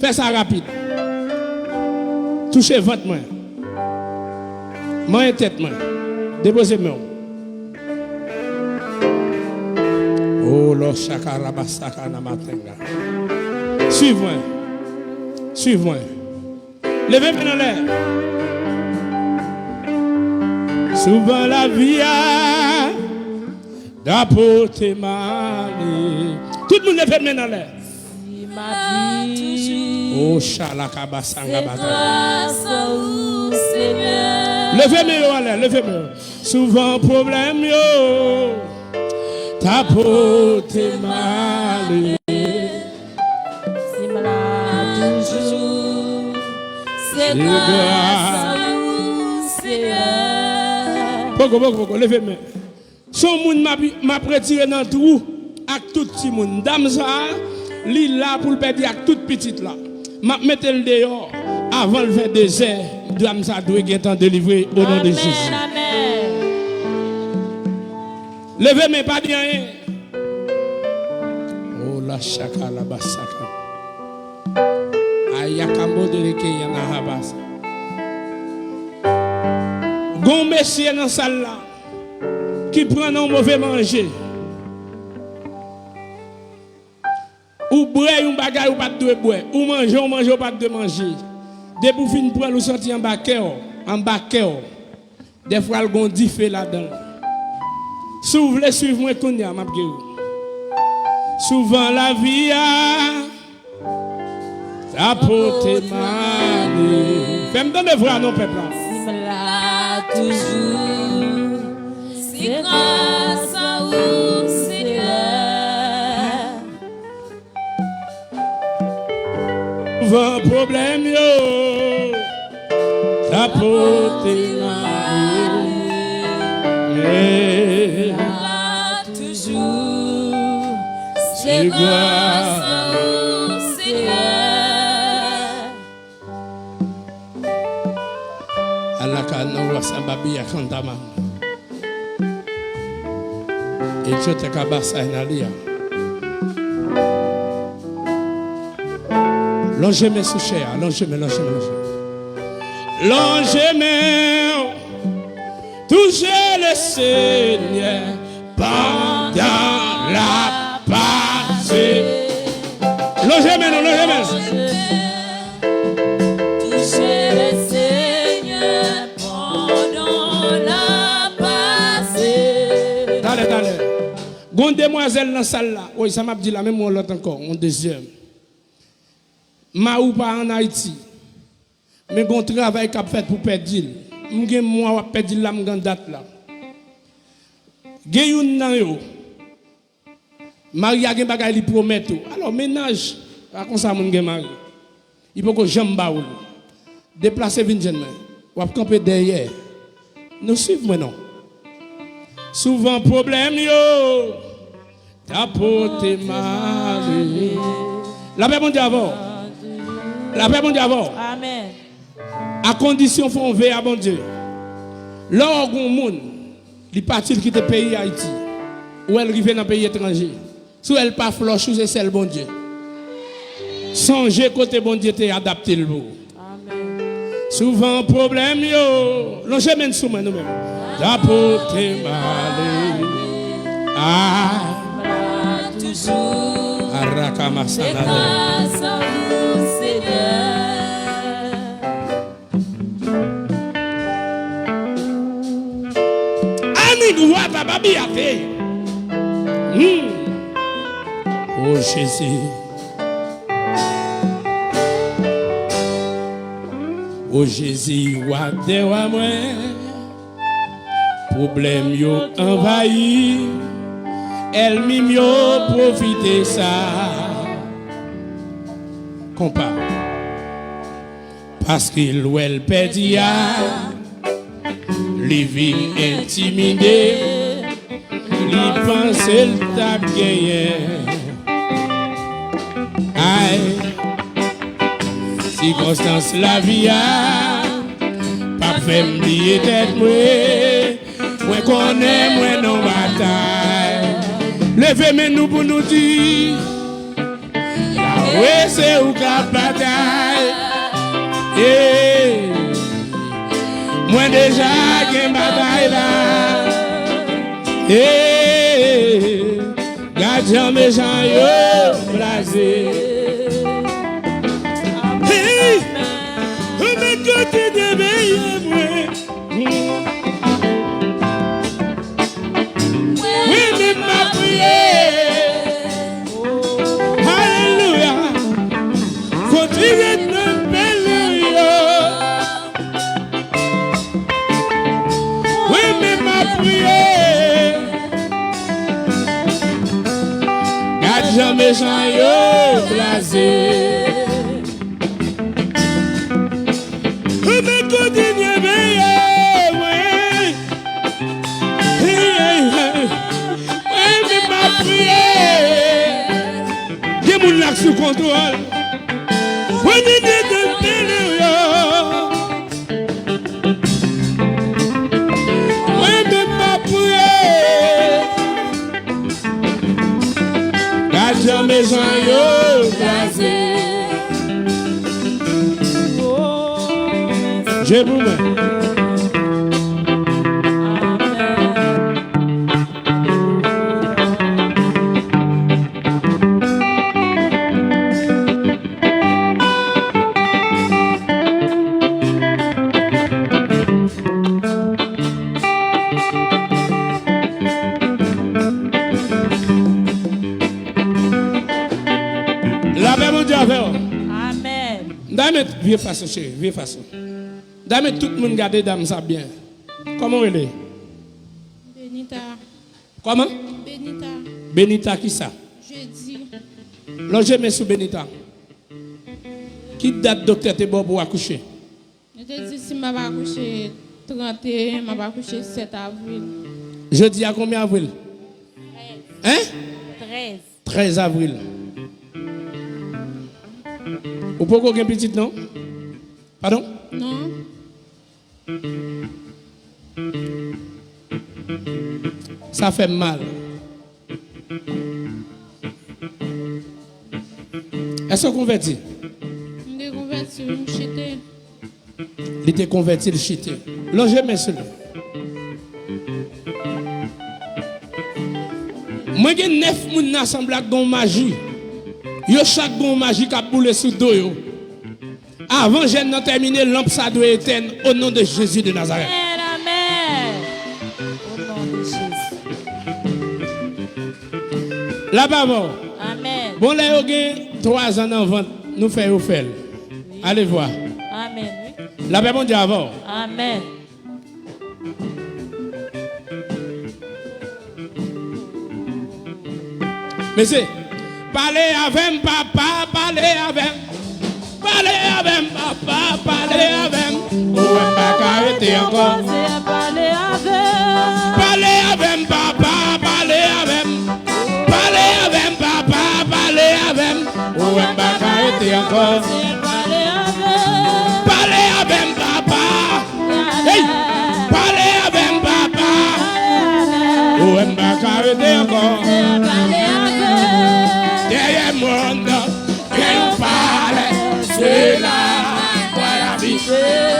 Speaker 1: Fais ça rapide. Touchez ventre, moi. Moi et tête, moi. Déposez-moi. Oh, lo shakara basaka na matenga. Suivez-moi. Suivez-moi. Levez-moi dans l'air. Souvent la vie a d'apporter mal. Tout le monde levez-moi dans l'air. Oh, shalaka basanga basanga. Levez-moi dans l'air, levez-moi. Souvent problème yo. T'apporter mal.
Speaker 3: C'est malade toujours. C'est grâce à vous, Seigneur.
Speaker 1: Beaucoup, levez-moi. Son monde m'a retiré dans le trou avec tout petit monde. Dame ça, li là pour le perdre avec toute petite là. M'a mettre le dehors avant le faire désert. Dame ça doit être délivré au nom de Jésus.
Speaker 3: Amen.
Speaker 1: Levez mes pas bien. Oh la chaka la basaka. Ayakambo de leke yana habasa. Gon monsieur dans salle là qui prend un mauvais manger. Ou boire un bagage ou pas de boire. Ou manger ou pas de manger. Dès pour fin prendre ou sortir en bas cœur. Des fois le gon dit fait là-dedans. Si vous voulez suivre moi, Kounia, m'a guéri. Souvent la vie a apporté mal. Fais-moi donner vrai non peuple.
Speaker 3: C'est malade toujours. C'est grâce à vous, Seigneur.
Speaker 1: Souvent problème yo apporté mal.
Speaker 3: Toujours, c'est grâce à vous, Seigneur.
Speaker 1: Alakana wasababi ya kantama. Echote kabasa inalia. Longez-moi sous cher, longez-moi. Longez-moi. Touchez le Seigneur pendant la passée. Longez-moi.
Speaker 3: Touchez le Seigneur pendant la passée.
Speaker 1: Allez. Gon demoiselle dans la salle là. Oui, ça m'a dit la même l'autre encore, mon deuxième. Ma ou pas en Haïti. Mais gon travail qu'a fait pour perdre. M'gen moi perdre la m'gan date là. Gen yon nan yo. Maria gen bagay li promet. Alors ménage, comme ça moun gen mari. Il faut que jambe baoul. Déplacer vinn jeune main. Ou camper derrière. Nous suivons moi non. Souvent problème yo. T'apporter mal. La paix bon Dieu avant. La paix bon Dieu avant.
Speaker 3: Amen.
Speaker 1: À condition qu'on veille à bon Dieu. Lorsqu'on monde, il partit quitter le pays Haïti, ou elle arrive dans le pays étranger, si elle pas floche, c'est celle bon Dieu. Songez côté bon Dieu t'es adapté le beau.
Speaker 3: Amen.
Speaker 1: Souvent problème yo, l'on jamais sous nous même. D'apporter mal.
Speaker 3: Malade toujours.
Speaker 1: Arakama
Speaker 3: C'est
Speaker 1: sanade.
Speaker 3: grâce à vous, Seigneur.
Speaker 1: Oh Jésus. Oh Jésus, wa de wa moi. Problème yo envahi. Elle mime yo profite ça. Compas. Parce qu'il ou elle pédia. li vin intimidé, li pense l tap gagné. Aïe, circonstance la vie a, pas fait m'oublier tête moi connais moi non bataille. Levez nous pour nous dire, Yahweh c'est où qu'a bataille. Moi déjà qu'une bataille là. Gardien mes gens yo blasé. Hey, on met côté de meilleur moi. Oui, mais ma prière. Alléluia. Continue de belle yo. Oui, mais ma prière. Gardien mes gens yo blasé. Sous contrôle. On est de oui, mais ma prière. Gardien mes gens yo blasé. Je vous mets.
Speaker 3: Amen.
Speaker 1: Dame, vieux façon, chérie, vieux façon. Dame, tout le monde garde dame ça bien. Comment elle est?
Speaker 4: Benita.
Speaker 1: Comment?
Speaker 4: Benita.
Speaker 1: Benita, qui ça?
Speaker 4: Jeudi.
Speaker 1: Logez mes sous Benita. Qui date docteur te bon pour accoucher?
Speaker 4: Je te dis si je vais accoucher 31, je vais accoucher 7 avril.
Speaker 1: Jeudi à combien avril?
Speaker 3: 13.
Speaker 1: Hein?
Speaker 3: 13.
Speaker 1: 13 avril. Ou pourquoi vous avez une petite, non? Pardon?
Speaker 4: Non?
Speaker 1: Ça fait mal. Est-ce que vous converti?
Speaker 4: Je suis converti, je suis chité.
Speaker 1: Il était converti, il chité. Logez mes seuls. Moi, j'ai 9 personnes ensemble avec une magie. Yo chaque bon magie qui a boulé sous dos yo. Avant j'ai non terminé lampe ça doit éteindre au nom de Jésus de Nazareth.
Speaker 3: Amen. Au nom de Jésus.
Speaker 1: Là-bas bon.
Speaker 3: Amen.
Speaker 1: Bon là yo gen 3 ans en vente, nous faisons faire. Allez voir.
Speaker 3: Amen. Oui.
Speaker 1: Là-bas bon Dieu avant.
Speaker 3: Amen.
Speaker 1: Mais c'est parler avec papa, parler avec. Parler avec papa, parler avec. Où est ma carité encore?
Speaker 3: Parler avec.
Speaker 1: Parler avec papa, parler avec. Parler avec papa, parler avec. Où est ma carité encore?
Speaker 3: Parler avec.
Speaker 1: Parler avec papa. Hey! Parler avec papa. Où est ma carité encore?
Speaker 3: Parler avec.
Speaker 1: Derrière monde, qu'elle parle, c'est là, voilà la vie.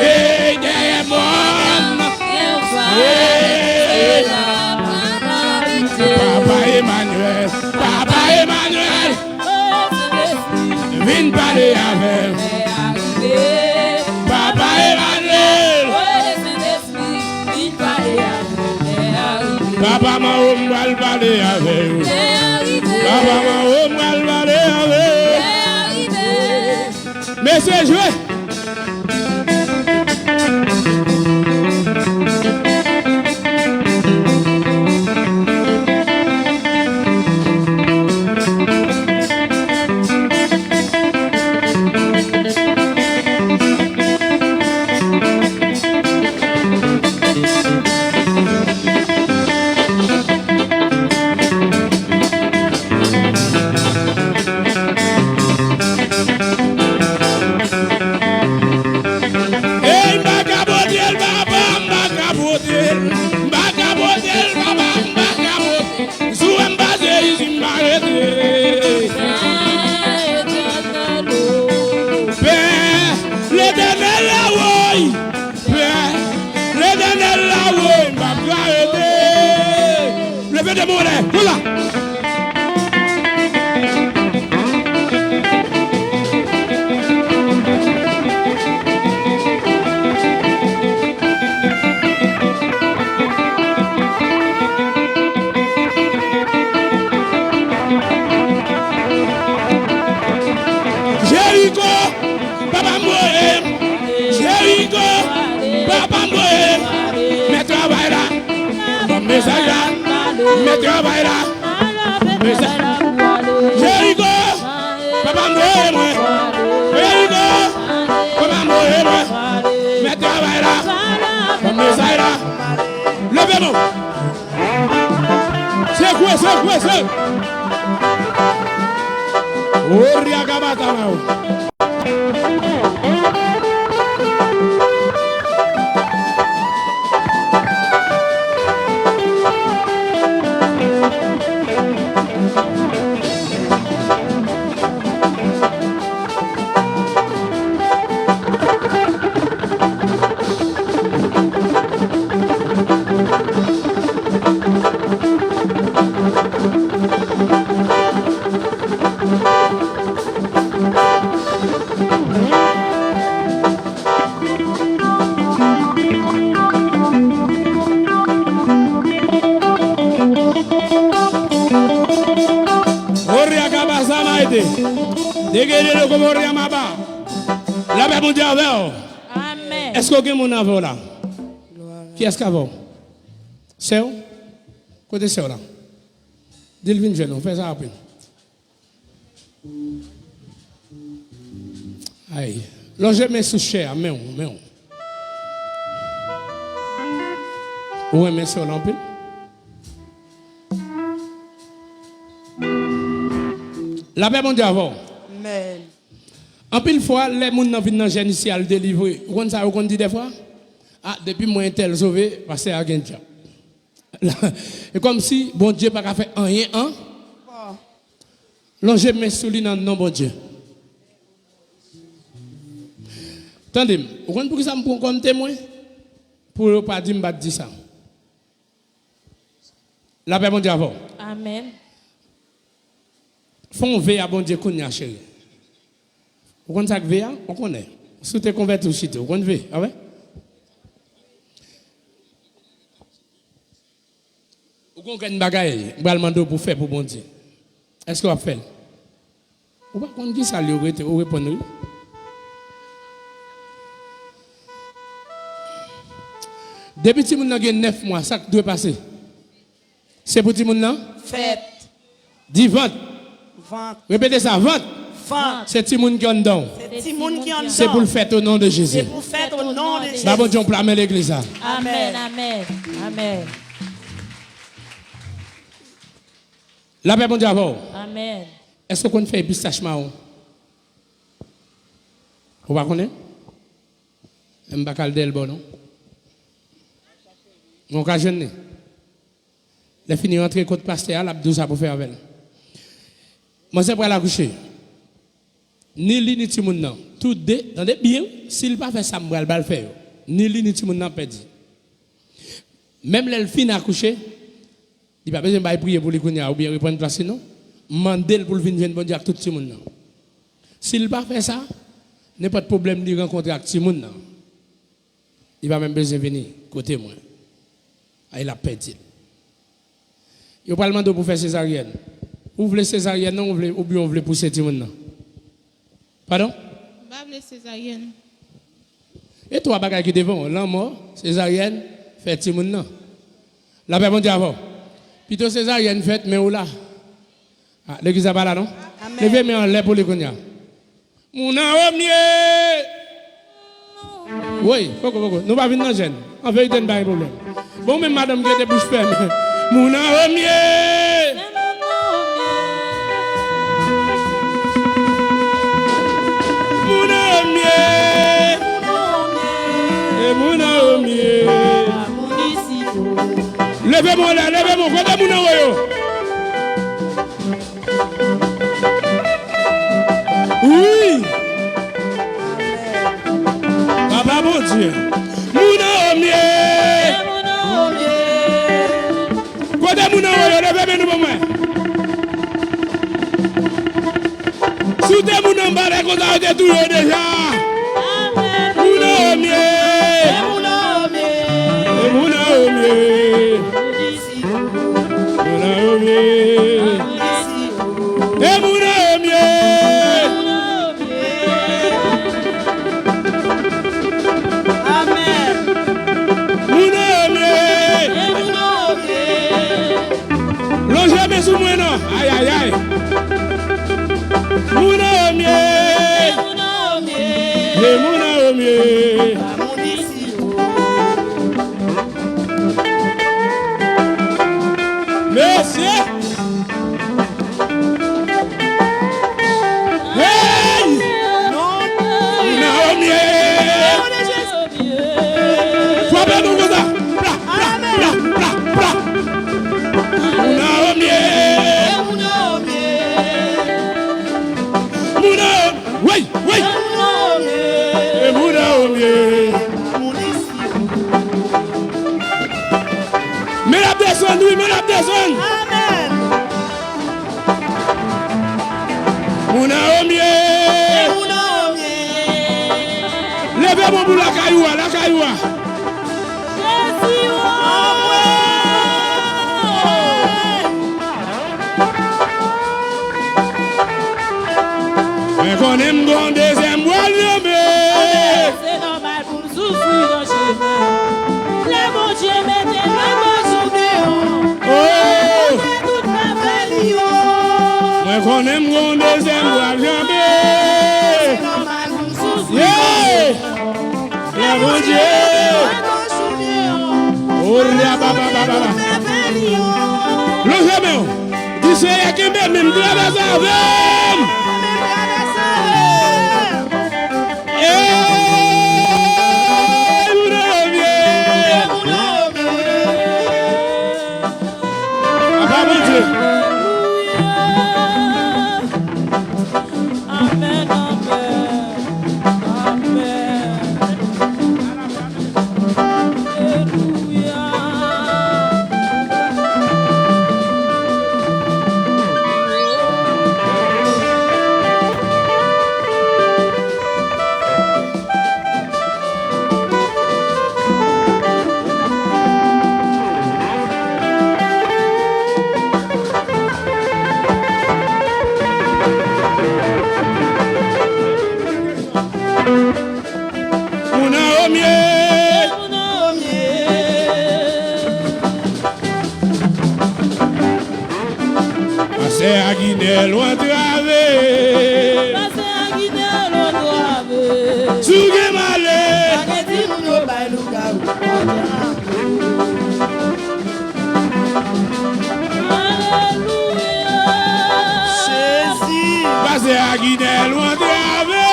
Speaker 1: Et derrière monde, Papa Emmanuel, viens parler avec. Papa Emmanuel, Papa Mahom va parler avec. Papa Mahom va parler avec. Mais c'est joué. de mon lait. Voilà. Jéricho, papa Moé, Jéricho, papa Moé, mais travaille là, comme mes aïeux, mais travaille là, Jéricho, papa Moé, Jéricho, papa Moé, mais travaille là, comme mes aïeux, levez-moi, c'est quoi, c'est Oh, Riagabata now.
Speaker 3: Amen.
Speaker 1: Est-ce que vous avez un là? Qui est-ce qu'il y a? C'est où? Côté c'est où là? Dis-le, viens, on fait ça après. Aïe. Là, je mets sous cher, mais on. Où est-ce que là? La paix mondiale avant.
Speaker 5: Amen.
Speaker 1: En pile fois, les gens qui viennent dans le ici à le délivrer. Vous savez ce qu'on dit des fois? Ah, depuis moi, tel sauvé, parce que c'est à Genja. Et comme si, bon Dieu, n'a pas fait rien, hein? Là, je mets sous lui dans le nom, bon Dieu. Attendez, vous comprenez pour que ça me prend comme témoin? Pour ne pas dire que je ça. La paix mondiale avant.
Speaker 3: Amen.
Speaker 1: Font veille à bon Dieu qu'on y a chéri. Vous connaissez ça que veille? On connaît. Si tu es converti au chité, vous connaissez? Ah ouais? Vous connaissez une bagaille, vous allez demander pour faire pour bon Dieu. Est-ce que vous faites? Vous ne connaissez pas ça, vous répondez. Depuis que vous avez 9 mois, ça doit passer. C'est pour tout le monde?
Speaker 5: Fête.
Speaker 1: Dis vente.
Speaker 5: Vente.
Speaker 1: Répétez ça, vente.
Speaker 5: Vente.
Speaker 1: C'est Timoun qui en donne.
Speaker 5: C'est Timoun qui en donne.
Speaker 1: C'est pour le faire au nom de Jésus.
Speaker 5: C'est pour faire au nom de Jésus.
Speaker 1: Bah bon Dieu, on blâme l'église.
Speaker 3: Amen. Amen. Amen.
Speaker 1: La paix, bon Dieu, avant.
Speaker 3: Amen.
Speaker 1: Est-ce qu'on fait pistache marron? Vous ne connaissez pas? M'bakal del bon, non? Mon cas jeune. Les fini rentrer côté pasteur, la 12 ça pour faire avec. Moi c'est pour la coucher. Ni li ni ti moun nan. Tout deux, attendez bien, s'il pas fait ça, m'bral le faire. Ni li ni ti moun nan perdu. Même les fin à coucher, il pas besoin de prier pour les kounya ou bien reprendre place non. Mandel pour venir bon Dieu avec tout ti moun nan. S'il pas fait ça, n'est pas de problème de rencontrer avec ti moun nan. Il va même besoin venir côté moi. Il a perdu. Il a pas demandé pour faire césarienne. Vous voulez césarienne non ou bien vous voulez pousser ti moun nan? Pardon?
Speaker 4: Je vais césarienne.
Speaker 1: Et toi, bagay qui devant, l'amour, césarienne, fait ti moun nan. La paix bon Dieu avant. Plutôt césarienne fait mais où là? Ah, l'église a pas là non? Levez mais en l'air pour les konya. Moun a omnié. Oui, pourquoi? Nous pas venir dans jeune. En vérité, pas de problème. Bon même madame qui était bouche fermée. Moun a omnié. Moun a omnié. Et moun a omnié. Levez-moi là, levez-moi. Côté moun a oyo. Oui. Papa bon Dieu. Moun a omnié. Côté mon envoyé, levez nous pour moi. Soutez mon embarras qu'on a été tout déjà. Mon homme, mon homme, aïe aïe aïe. Mouna omie. Merci. Hey! Mouna omie. Faut bien nous voir ça. Mouna omie. Oui. Et Mouna omie. Mais la personne, oui, mais la personne. Mouna omie. Levez-moi pour la cailloua, Mais qu'on aime bon deuxième bois,
Speaker 3: c'est normal pour nous souffrir dans le chemin. Le bon Dieu mettez le bon journée. Toute ma famille.
Speaker 1: Mais qu'on aime bon deuxième bois,
Speaker 3: C'est normal pour nous souffrir.
Speaker 1: Le bon Dieu. Oh, là, baba. Le chemin, tu sais que même traverse avec. C'est à Guinée, loin de Ravé. Sougue malé. Passez à Guinée, loin de Ravé.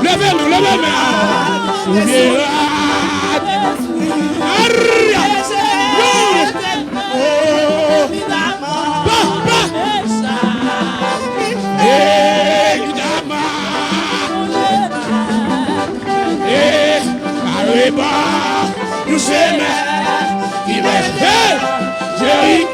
Speaker 1: Levez-nous. Nous sommes qui va faire Jéricho.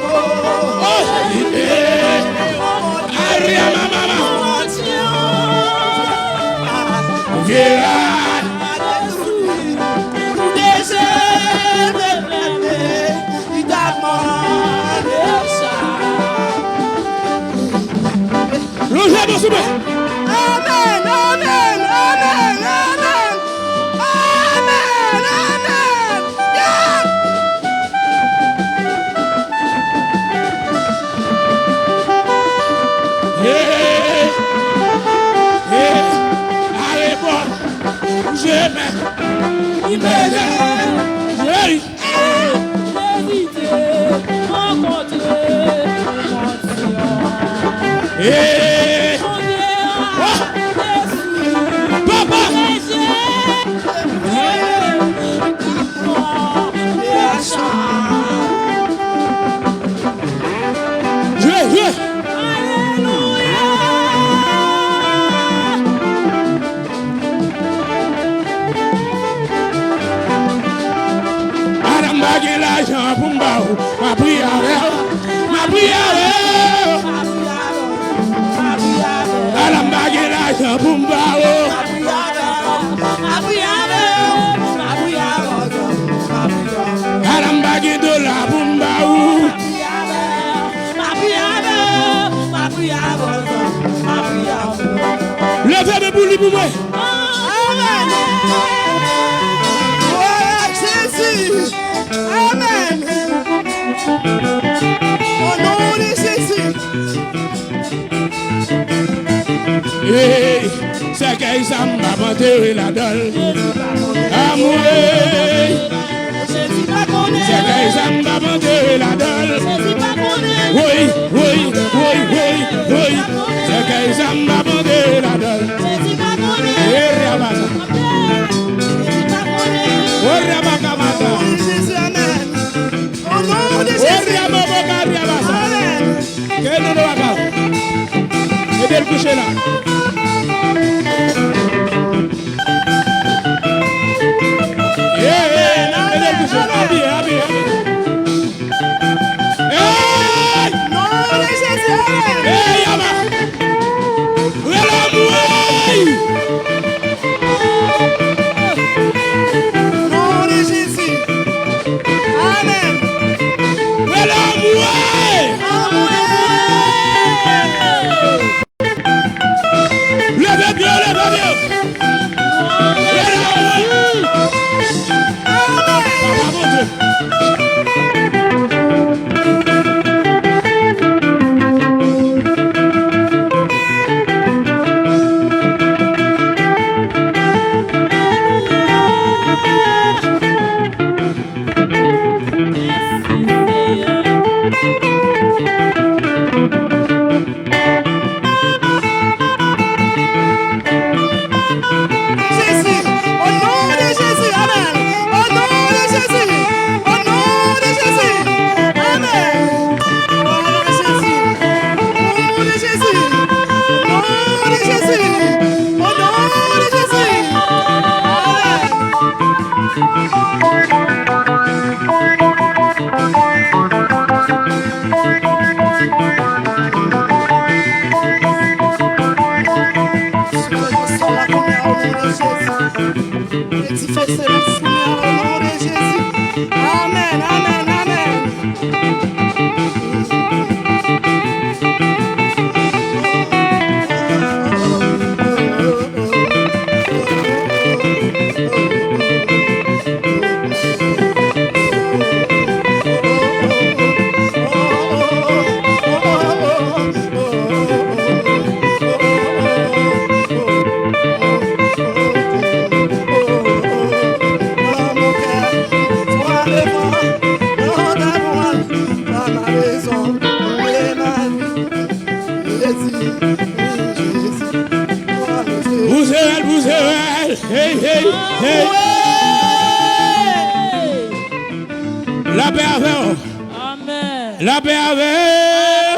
Speaker 1: bagé l'argent pour m'baou. Ma prière. Ma prière. Alam bagé l'argent pour m'baou. Alam bagé dollar pour m'baou. Levez-moi pour lui pour moi.
Speaker 2: Jésus. Amen. Au nom de Jésus.
Speaker 1: Hey, c'est qu'il s'en va monter la dalle. Amour. C'est qu'il s'en va monter la dalle. Oui. C'est qu'il s'en va monter la dalle.
Speaker 2: Jésus, amen. Au nom de Jésus. Amen.
Speaker 1: Aidez le coucher là. Aidez le coucher. Habillez.
Speaker 2: Nom de Jésus, amen.
Speaker 1: Hey, Yama.
Speaker 2: Nom de Jésus. Amen.
Speaker 1: Levez bien. Hey. La paix avec vous.
Speaker 3: Amen.
Speaker 1: La paix avec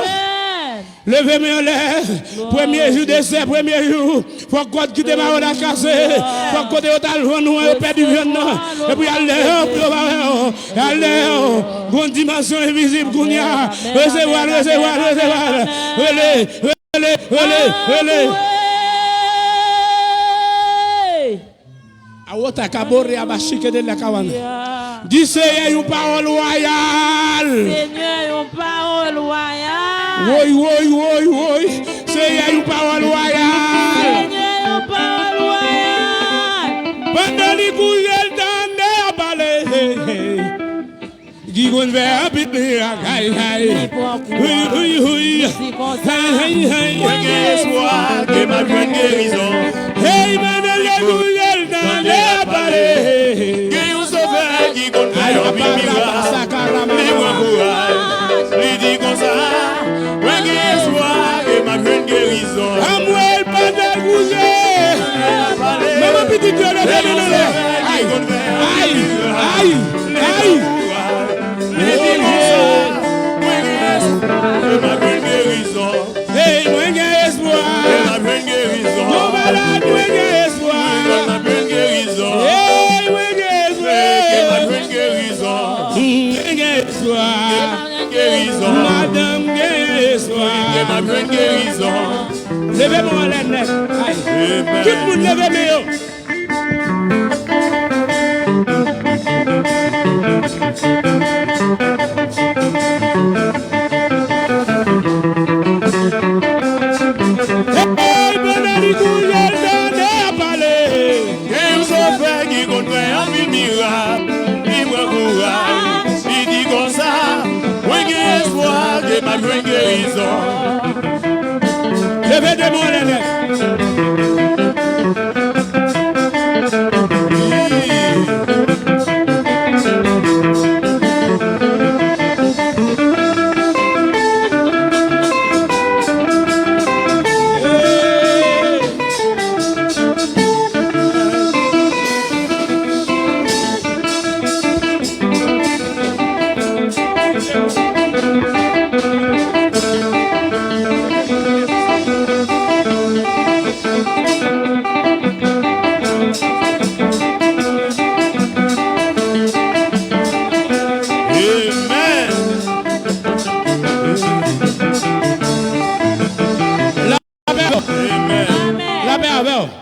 Speaker 1: vous. Levez-moi en l'air. Premier jour de ce premier jour. Faut qu'on quitte ma route à casser. Faut qu'on ait autant de nous et perdu viande. Et puis aller. Une dimension invisible qu'on y a. Recevoir. Relais. Awota kabore abashike de la kawana. Dis Seigneur une parole royale.
Speaker 3: Seigneur une parole royale.
Speaker 1: Oui. Seigneur une parole royale.
Speaker 3: Seigneur une parole royale.
Speaker 1: Pendant les courriels dans les balais. Dis qu'on va habiter à Gaï. Oui. Hey.
Speaker 2: Que ma grande guérison.
Speaker 1: Hey, man, les courriels dans les balais.
Speaker 2: Que vous sauvez qui compte faire un miracle. Il dit comme ça. Ouais, que espoir que ma grande guérison.
Speaker 1: Amour, pas de bouger. Maman, petit Dieu, le Aïe.
Speaker 2: Il dit comme ça. Ouais, que espoir que ma grande guérison.
Speaker 1: Hey, moi, j'ai espoir.
Speaker 2: Ma grande guérison.
Speaker 1: Mon malade, moi, j'ai espoir.
Speaker 2: Ma grande guérison.
Speaker 1: Hey, moi, j'ai espoir.
Speaker 2: Ma grande guérison. Guérison.
Speaker 1: Madame guérison.
Speaker 2: Ma grande guérison.
Speaker 1: Levez-moi les nez.
Speaker 2: Amen.
Speaker 1: Tout le monde levez-moi. Hey, bonheur du coup, il donne à parler.
Speaker 2: Et vous en faites qui compte un miracle. Libre courage. Il dit comme ça. Oui, espoir de ma grande guérison.
Speaker 1: Levez-moi les nez.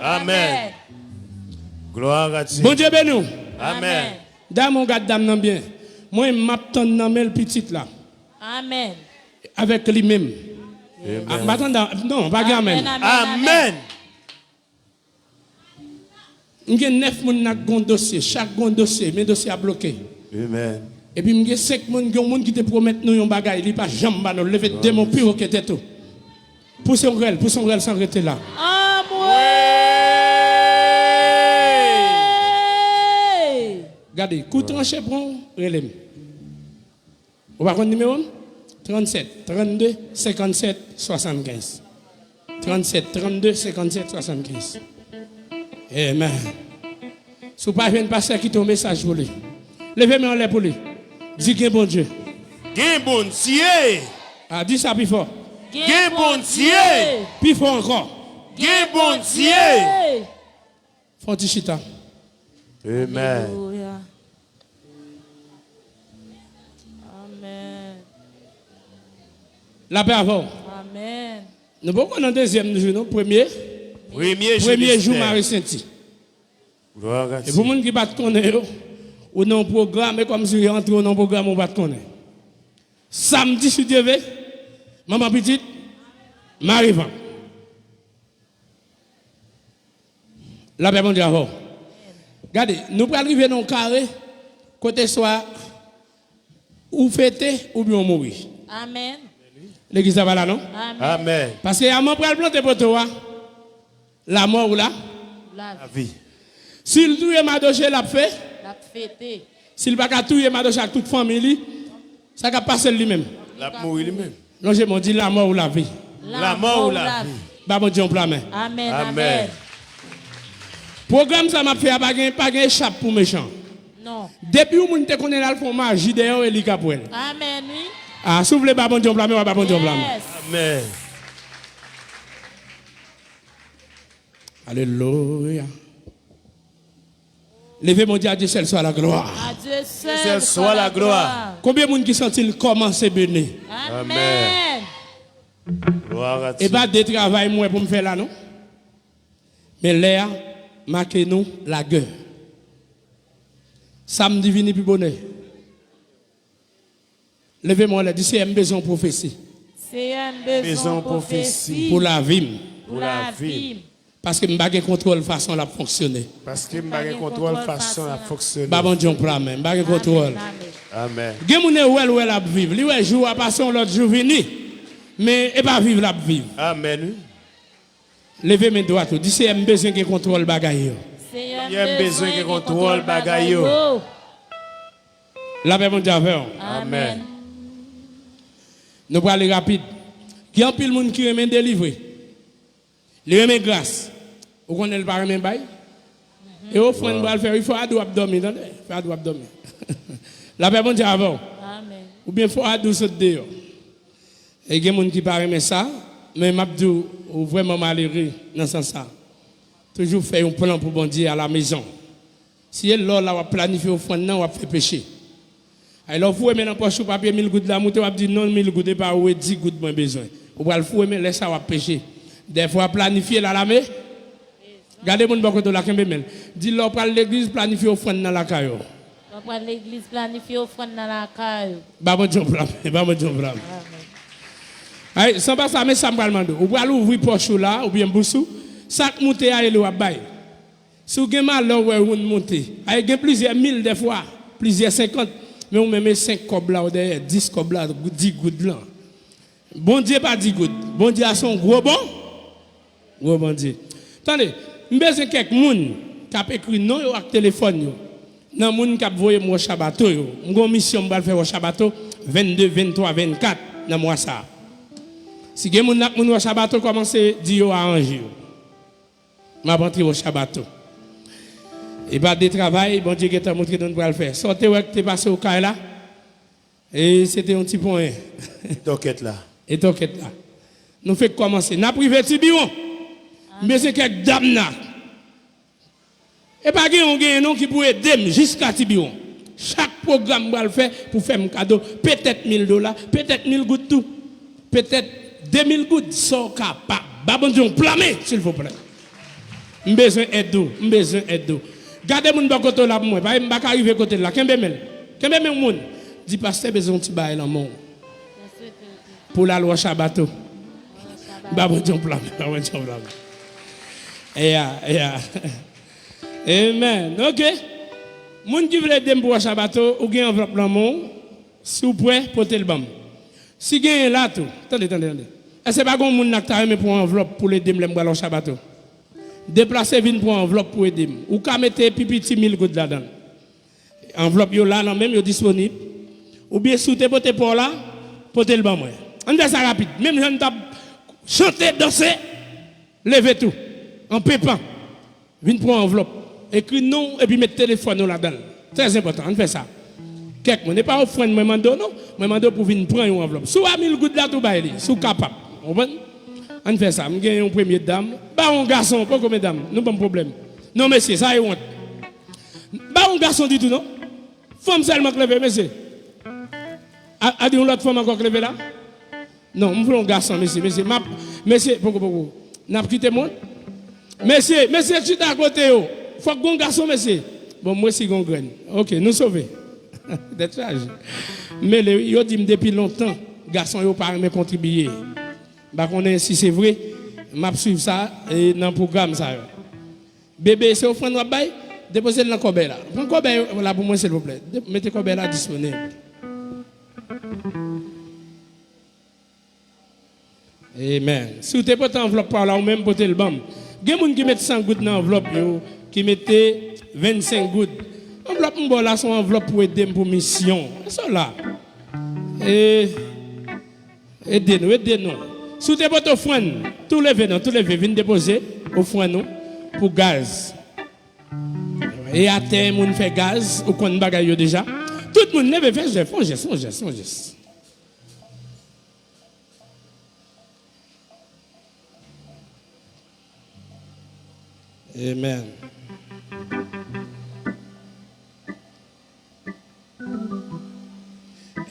Speaker 2: Amen. Gloire à Dieu.
Speaker 1: Bon Dieu béni.
Speaker 2: Amen.
Speaker 1: Dans mon gars dame bien. Moi m'attends dans le petit là
Speaker 3: Amen.
Speaker 1: avec lui-même. Non, pas gamin.
Speaker 2: Amen.
Speaker 1: Il y a 9 personnes qui ont un dossier. Chaque dossier, mes dossiers à bloqué.
Speaker 2: Amen.
Speaker 1: Et puis il y a 5 personnes qui te promettent nous un bagage. Il n'y a pas jamais nous lever de mon pire que tout. Pour son réel sans arrêter là. Regardez, coup tranché bon, relève. On va prendre le numéro 37 32 57 75. 37 32 57 75. Amen. Si vous ne pouvez pas passer qui ton message pour lui. Levez-moi en l'air pour lui. Dis que bon Dieu.
Speaker 2: Gain bon Dieu.
Speaker 1: Ah, dis ça plus fort.
Speaker 2: Gain bon Dieu.
Speaker 1: Plus fort encore.
Speaker 2: Gain bon Dieu.
Speaker 1: Fonti chita.
Speaker 2: Amen.
Speaker 3: Alléluia. Amen.
Speaker 1: La paix avant.
Speaker 3: Amen.
Speaker 1: Nous pouvons dans le deuxième jour, non? Premier jour, Marie-Sainti.
Speaker 2: Gloire à
Speaker 1: Et
Speaker 2: Dieu.
Speaker 1: pour les gens qui ne pas connaître, ou non programme, et comme si vous rentrez dans le programme, on ne pas connaître. Samedi, si Dieu veut, maman petite, Marie-Van. La paix, mon Dieu, avant. Regardez, nous pouvons arriver dans le carré, côté soit ou fêter ou bien mourir.
Speaker 3: Amen.
Speaker 1: L'église va là, non?
Speaker 3: Amen.
Speaker 2: Amen.
Speaker 1: Parce que à mon père planter pour toi, la mort ou là.
Speaker 3: La
Speaker 2: La vie.
Speaker 1: S'il touye Madoché l'a fait,
Speaker 3: la fêté.
Speaker 1: s'il va pas touye Madoché avec toute famille, ça va passer lui-même.
Speaker 2: La mourir lui-même.
Speaker 1: Non, je me dis la mort ou la vie.
Speaker 2: La mort ou la vie.
Speaker 1: Bah, mon Dieu, on plein main.
Speaker 3: Amen.
Speaker 2: Amen.
Speaker 3: Amen.
Speaker 1: Programme ça m'a fait à pas de échappe pour méchant.
Speaker 3: Non.
Speaker 1: Depuis où on te connaît là, le fond magie d'ailleurs et l'icapouel.
Speaker 3: Amen. Oui.
Speaker 1: Ah, s'ouvre les babons Dieu, on plein main, babon Dieu, on plein main.
Speaker 3: Yes.
Speaker 2: Amen.
Speaker 1: Alléluia. Levez mon Dieu à Dieu seul soit la gloire.
Speaker 3: À Dieu seul
Speaker 2: Seul soit la gloire.
Speaker 1: Combien de monde qui sont-ils commencer bénir?
Speaker 3: Amen.
Speaker 2: Gloire à
Speaker 1: Et
Speaker 2: Dieu.
Speaker 1: pas de travail moi pour me faire là non. Mais l'air marquez nous la gueule. Samedi vini plus bonheur. Levez-moi là, dis c'est un besoin prophétie
Speaker 3: C'est un besoin prophétie
Speaker 1: pour la vie.
Speaker 3: pour la vie.
Speaker 1: Parce que je n'ai pas de contrôle façon la fonctionner.
Speaker 2: Parce que je n'ai pas de contrôle façon à fonctionner.
Speaker 1: Bah bon Dieu on prend même, pas de contrôle.
Speaker 2: Amen.
Speaker 1: Gen moun ou la vivre. Li ouais jour à passer l'autre jour vini. Mais et pas vivre la vivre.
Speaker 2: Amen.
Speaker 1: Levez mes doigts tout. Dis c'est un besoin qui contrôle bagaille.
Speaker 3: C'est
Speaker 2: Il y a un besoin qui contrôle bagaille yo.
Speaker 1: La paix mon Dieu avec vous.
Speaker 3: Amen.
Speaker 1: Nous allons aller rapide. Il y a un pile monde qui remet délivrer. Il remet grâce. Vous connaissez le parlement bail? Et au fond, il faut adou abdomen. Il faut adou abdomen. La paix mon Dieu avec vous.
Speaker 3: Amen.
Speaker 1: Ou bien il faut adou saute dehors. Et il y a des gens qui parlent ça. Mais je dis vraiment malheureux dans ce sens-là. Toujours faire un plan pour bon Dieu à la maison. Si elle là, on va planifier au fond, on va faire péché. Alors, vous aimez dans poche papier 1000 gouttes là, vous dit non, 1000 gouttes pas ou 10 gouttes moins besoin. Vous allez vous aimer, laissez ça pêcher. Des fois, planifier la lame. Regardez mon beaucoup de la Kembemel. Dis leur pour l'église, planifier offrande dans la caillou.
Speaker 3: Pour l'église, planifier offrande dans la caillou.
Speaker 1: Bah, bon, John Blam. Bah, bon, John Blam. Aïe, sans pas ça, mais ça me parle. Vous allez ouvrir poche là, ou bien boussou. Sac monté à le bail. Si vous avez mal, vous montez. Il y a plusieurs mille des fois, plusieurs 50. Mais on met 5 cobs là, 10 cobs là, 10 gouttes là. Bon Dieu, pas 10 gouttes. Bon Dieu a son gros bon. Gros bon Dieu. Attendez, je besoin quelques personnes qui ont écrit non avec téléphone. Dans les gens qui ont envoyé mon Shabato. J'ai une mission pour faire au Shabato 22, 23, 24 dans le mois ça. Si vous avez un Shabato, commencez à dire à arranger. Je vais rentrer au Shabato. Et pas de travail, bon Dieu qui t'a montré de nous le faire. Sortez où tu es passé au cas là. Et c'était un petit point.
Speaker 2: Toquette là.
Speaker 1: Et toquette là. Nous faisons commencer. Nous avons privé Tibion. Mais c'est quelques dames là. Et pas un nom qui pourrait aider jusqu'à Tibion. Chaque programme va le faire pour faire un cadeau. Peut-être $1000, peut-être 1000 gouttes tout. Peut-être 2000 gouttes. Sont capables. Bon Dieu, plamé, s'il vous plaît. J'ai besoin d'aide. Gardez mon bon côté là pour moi. Je ne vais pas arriver côté là. Kembemel moun. Dit pasteur besoin de bail dans monde. Pour la loi Shabato. Bon Dieu, plamé. Amen. OK. Moun qui veut aider pour Shabato, ou gen enveloppe dans monde, si vous pouvez porter le bam. Si gen là tout. Attendez. Est-ce que pas gon moun nak ta pour enveloppe pour aider me pour Shabato? Déplacer vin pour enveloppe pour aider. Ou ka mettre pipiti 1000 gouttes là-dedans. Enveloppe yo là non même yo disponible. Ou bien souter porter pour là, porter le bam moi. On fait ça rapide. Même jeune t'a chanter, danser, lever tout en pépant. Vin pour enveloppe, écrit non et puis mettre téléphone là-dedans. Très important, on fait ça. Quelqu'un n'est pas offrande moi mando non, moi mando pour venir prendre une enveloppe. Sous 1000 gouttes là tout bail, sous capable. On fait ça, on gagne une première dame. Bah un garçon, pas comme mesdames, nous pas de problème. Non monsieur, ça est honte. Bah un garçon du tout non. Femme seulement lever monsieur. A dit une autre femme encore lever là? Non, on veut un garçon monsieur, monsieur, pourquoi n'a pas quitté monde? Monsieur, tu es à côté yo. Faut que un garçon monsieur. Bon moi si gon graine. OK, nous sauver. D'être sage. Mais yo dit depuis longtemps, garçon yo pas me contribuer. Bah on est si c'est vrai, m'a suivre ça et dans le programme ça. Bébé c'est offrande wa bay, déposer dans corbet là. Prends corbet là pour moi s'il vous plaît. Mettez corbet là disponible. Amen. Si vous n'avez pas enveloppe par là ou même porter le bam. Il y a des gens qui mettent 100 gouttes dans l'enveloppe, qui mettent 25 gouttes. L'enveloppe là sont enveloppe pour aider pour mission. C'est là. Et aidez-nous. Si vous n'avez pas offrande, tous les venez déposer offrande pour gaz. Et à terme, on fait gaz, ou qu'on bagaille déjà. Tout le monde ne fait pas geste. Amen.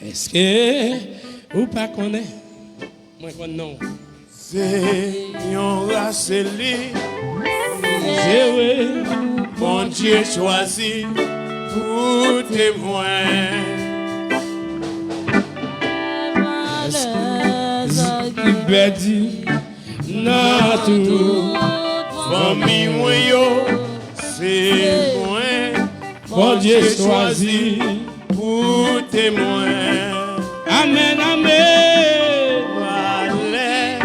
Speaker 1: Est-ce que vous pas connaissez? Moi je non.
Speaker 2: Seigneur Raceli,
Speaker 1: Jéhovah,
Speaker 2: mon Dieu choisi pour témoin.
Speaker 1: Ibedi, na tout.
Speaker 2: Famille moyo, c'est moi.
Speaker 1: Mon Dieu choisi
Speaker 2: pour témoin.
Speaker 1: Amen.
Speaker 2: Allez,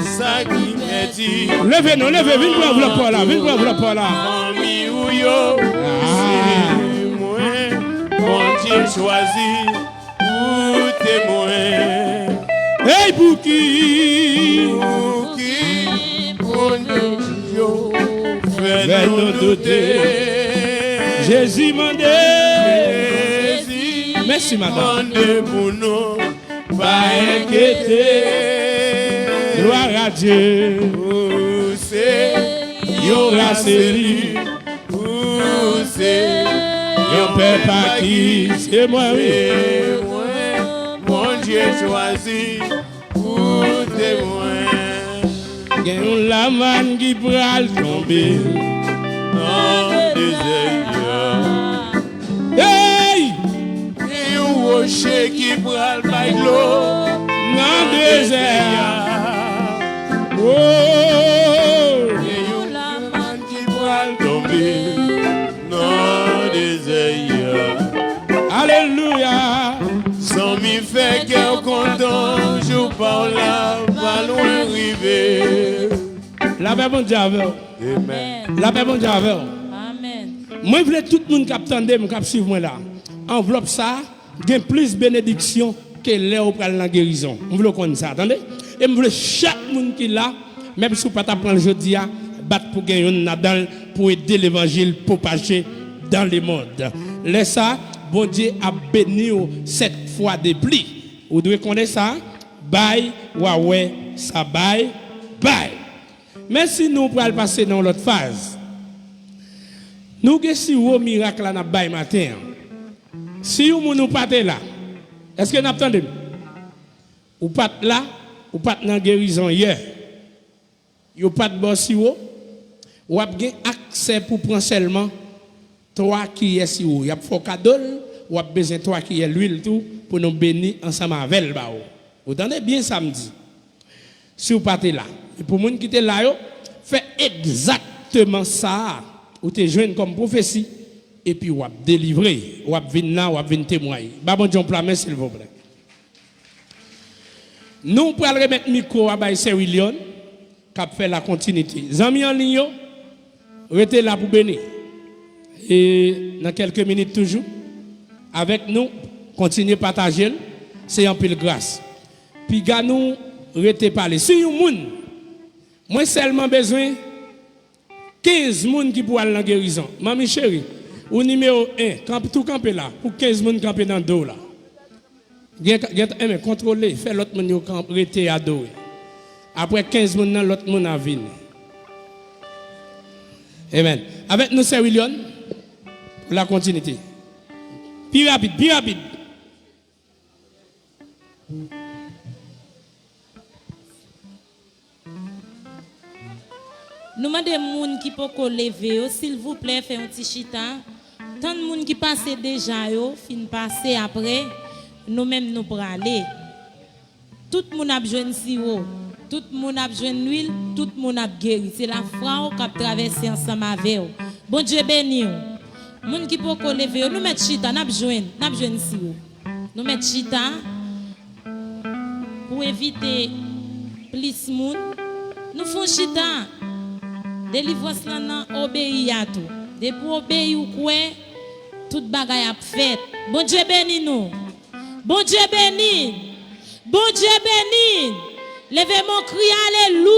Speaker 2: ça qui m'a dit.
Speaker 1: Levez-nous, venez pour enveloppe là.
Speaker 2: Famille moyo, c'est moi. Mon Dieu choisi pour témoin.
Speaker 1: Hey Bouki,
Speaker 2: mon Dieu. Fais-nous douter.
Speaker 1: Jésus m'a dit. Merci madame.
Speaker 2: Pour nous, pas inquiéter.
Speaker 1: Gloire à Dieu.
Speaker 2: C'est
Speaker 1: Raceli.
Speaker 2: C'est
Speaker 1: Yon père pas qui c'est C'est moi, oui.
Speaker 2: C'est moi, mon Dieu choisi pour témoin.
Speaker 1: Il y a la manne qui pral tomber.
Speaker 2: Dans des
Speaker 1: Hey!
Speaker 2: et un rocher qui pral by l'eau.
Speaker 1: Dans le désert. Oh!
Speaker 2: Et un man qui pral tomber. Dans des
Speaker 1: Alléluia.
Speaker 2: sans m'y faire cœur content, je parle là, pas loin arrivé.
Speaker 1: La paix bon Dieu avec vous.
Speaker 2: Amen.
Speaker 1: La paix bon Dieu avec vous.
Speaker 3: Amen.
Speaker 1: Moi, je veux tout le monde qui attendait, qui suivre moi là. Enveloppe ça, il y a plus de bénédiction que l'air au pral la guérison. Je veux qu'on ça, attendez? Et je veux chaque monde qui est là, même si vous ne pouvez pas prendre aujourd'hui, battre pour gagner une nadal pour aider l'évangile propager dans le monde. Laisse ça, bon Dieu a béni 7 fois de pluie. Vous devez connaître ça. Bye, ouais, ça bye, bye. Mais si nous pouvons passer dans l'autre phase, nous avons si un miracle là dans matin. Si vous ne pas là, est-ce que nous attendons? Ou pas là, ou pas dans la guérison hier. Vous pas de bon si vous avez accès pour prendre seulement toi qui est si vous. Il y a un cadeau, ou avez besoin de toi qui est l'huile tout pour nous bénir ensemble avec vous. Vous entendez bien samedi. Si vous partez là, et pour les gens qui étaient là, faites exactement ça. Vous êtes jeune comme prophétie, et puis vous avez délivré, vous avez venir là, vous avez venir témoigner. Bon Dieu, plan, s'il vous plaît. Nous pourrons remettre le micro à Saint William, qui a fait la continuité. Les amis en ligne, restez là pour bénir. Et dans quelques minutes toujours, avec nous, continuez à partager, c'est un peu de grâce. Puis, gars, nous, restez parler. Si vous avez moi seulement besoin 15 personnes qui pourraient aller dans la guérison. Mamie chérie, au numéro 1, tout camper là, pour 15 personnes camper dans le dos là. Contrôlez, faites l'autre monde rester à dos. Après 15 personnes, l'autre monde a venu. Amen. Avec nous, c'est William, pour la continuité. Plus rapide, plus rapide.
Speaker 3: Nous demandons aux gens qui peuvent lever, s'il vous plaît, faites un petit chita. Tant de gens qui passent déjà, fin passer après, nous-mêmes nous pour aller. Tout le monde a besoin de sirop, tout le monde a besoin d'huile, tout le monde a guéri. C'est la foi qui a traversé ensemble avec vous. Bon Dieu béni. Les gens qui peuvent lever, nous mettons chita, nous avons besoin de sirop. Nous mettons chita pour éviter plus de monde. Nous faisons chita. Délivrance là obéit à tout. Depuis obéir ou quoi, toute bagaille a fait. Bon Dieu béni nous. Bon Dieu béni. Bon Dieu béni. Levez mon cri, alléluia.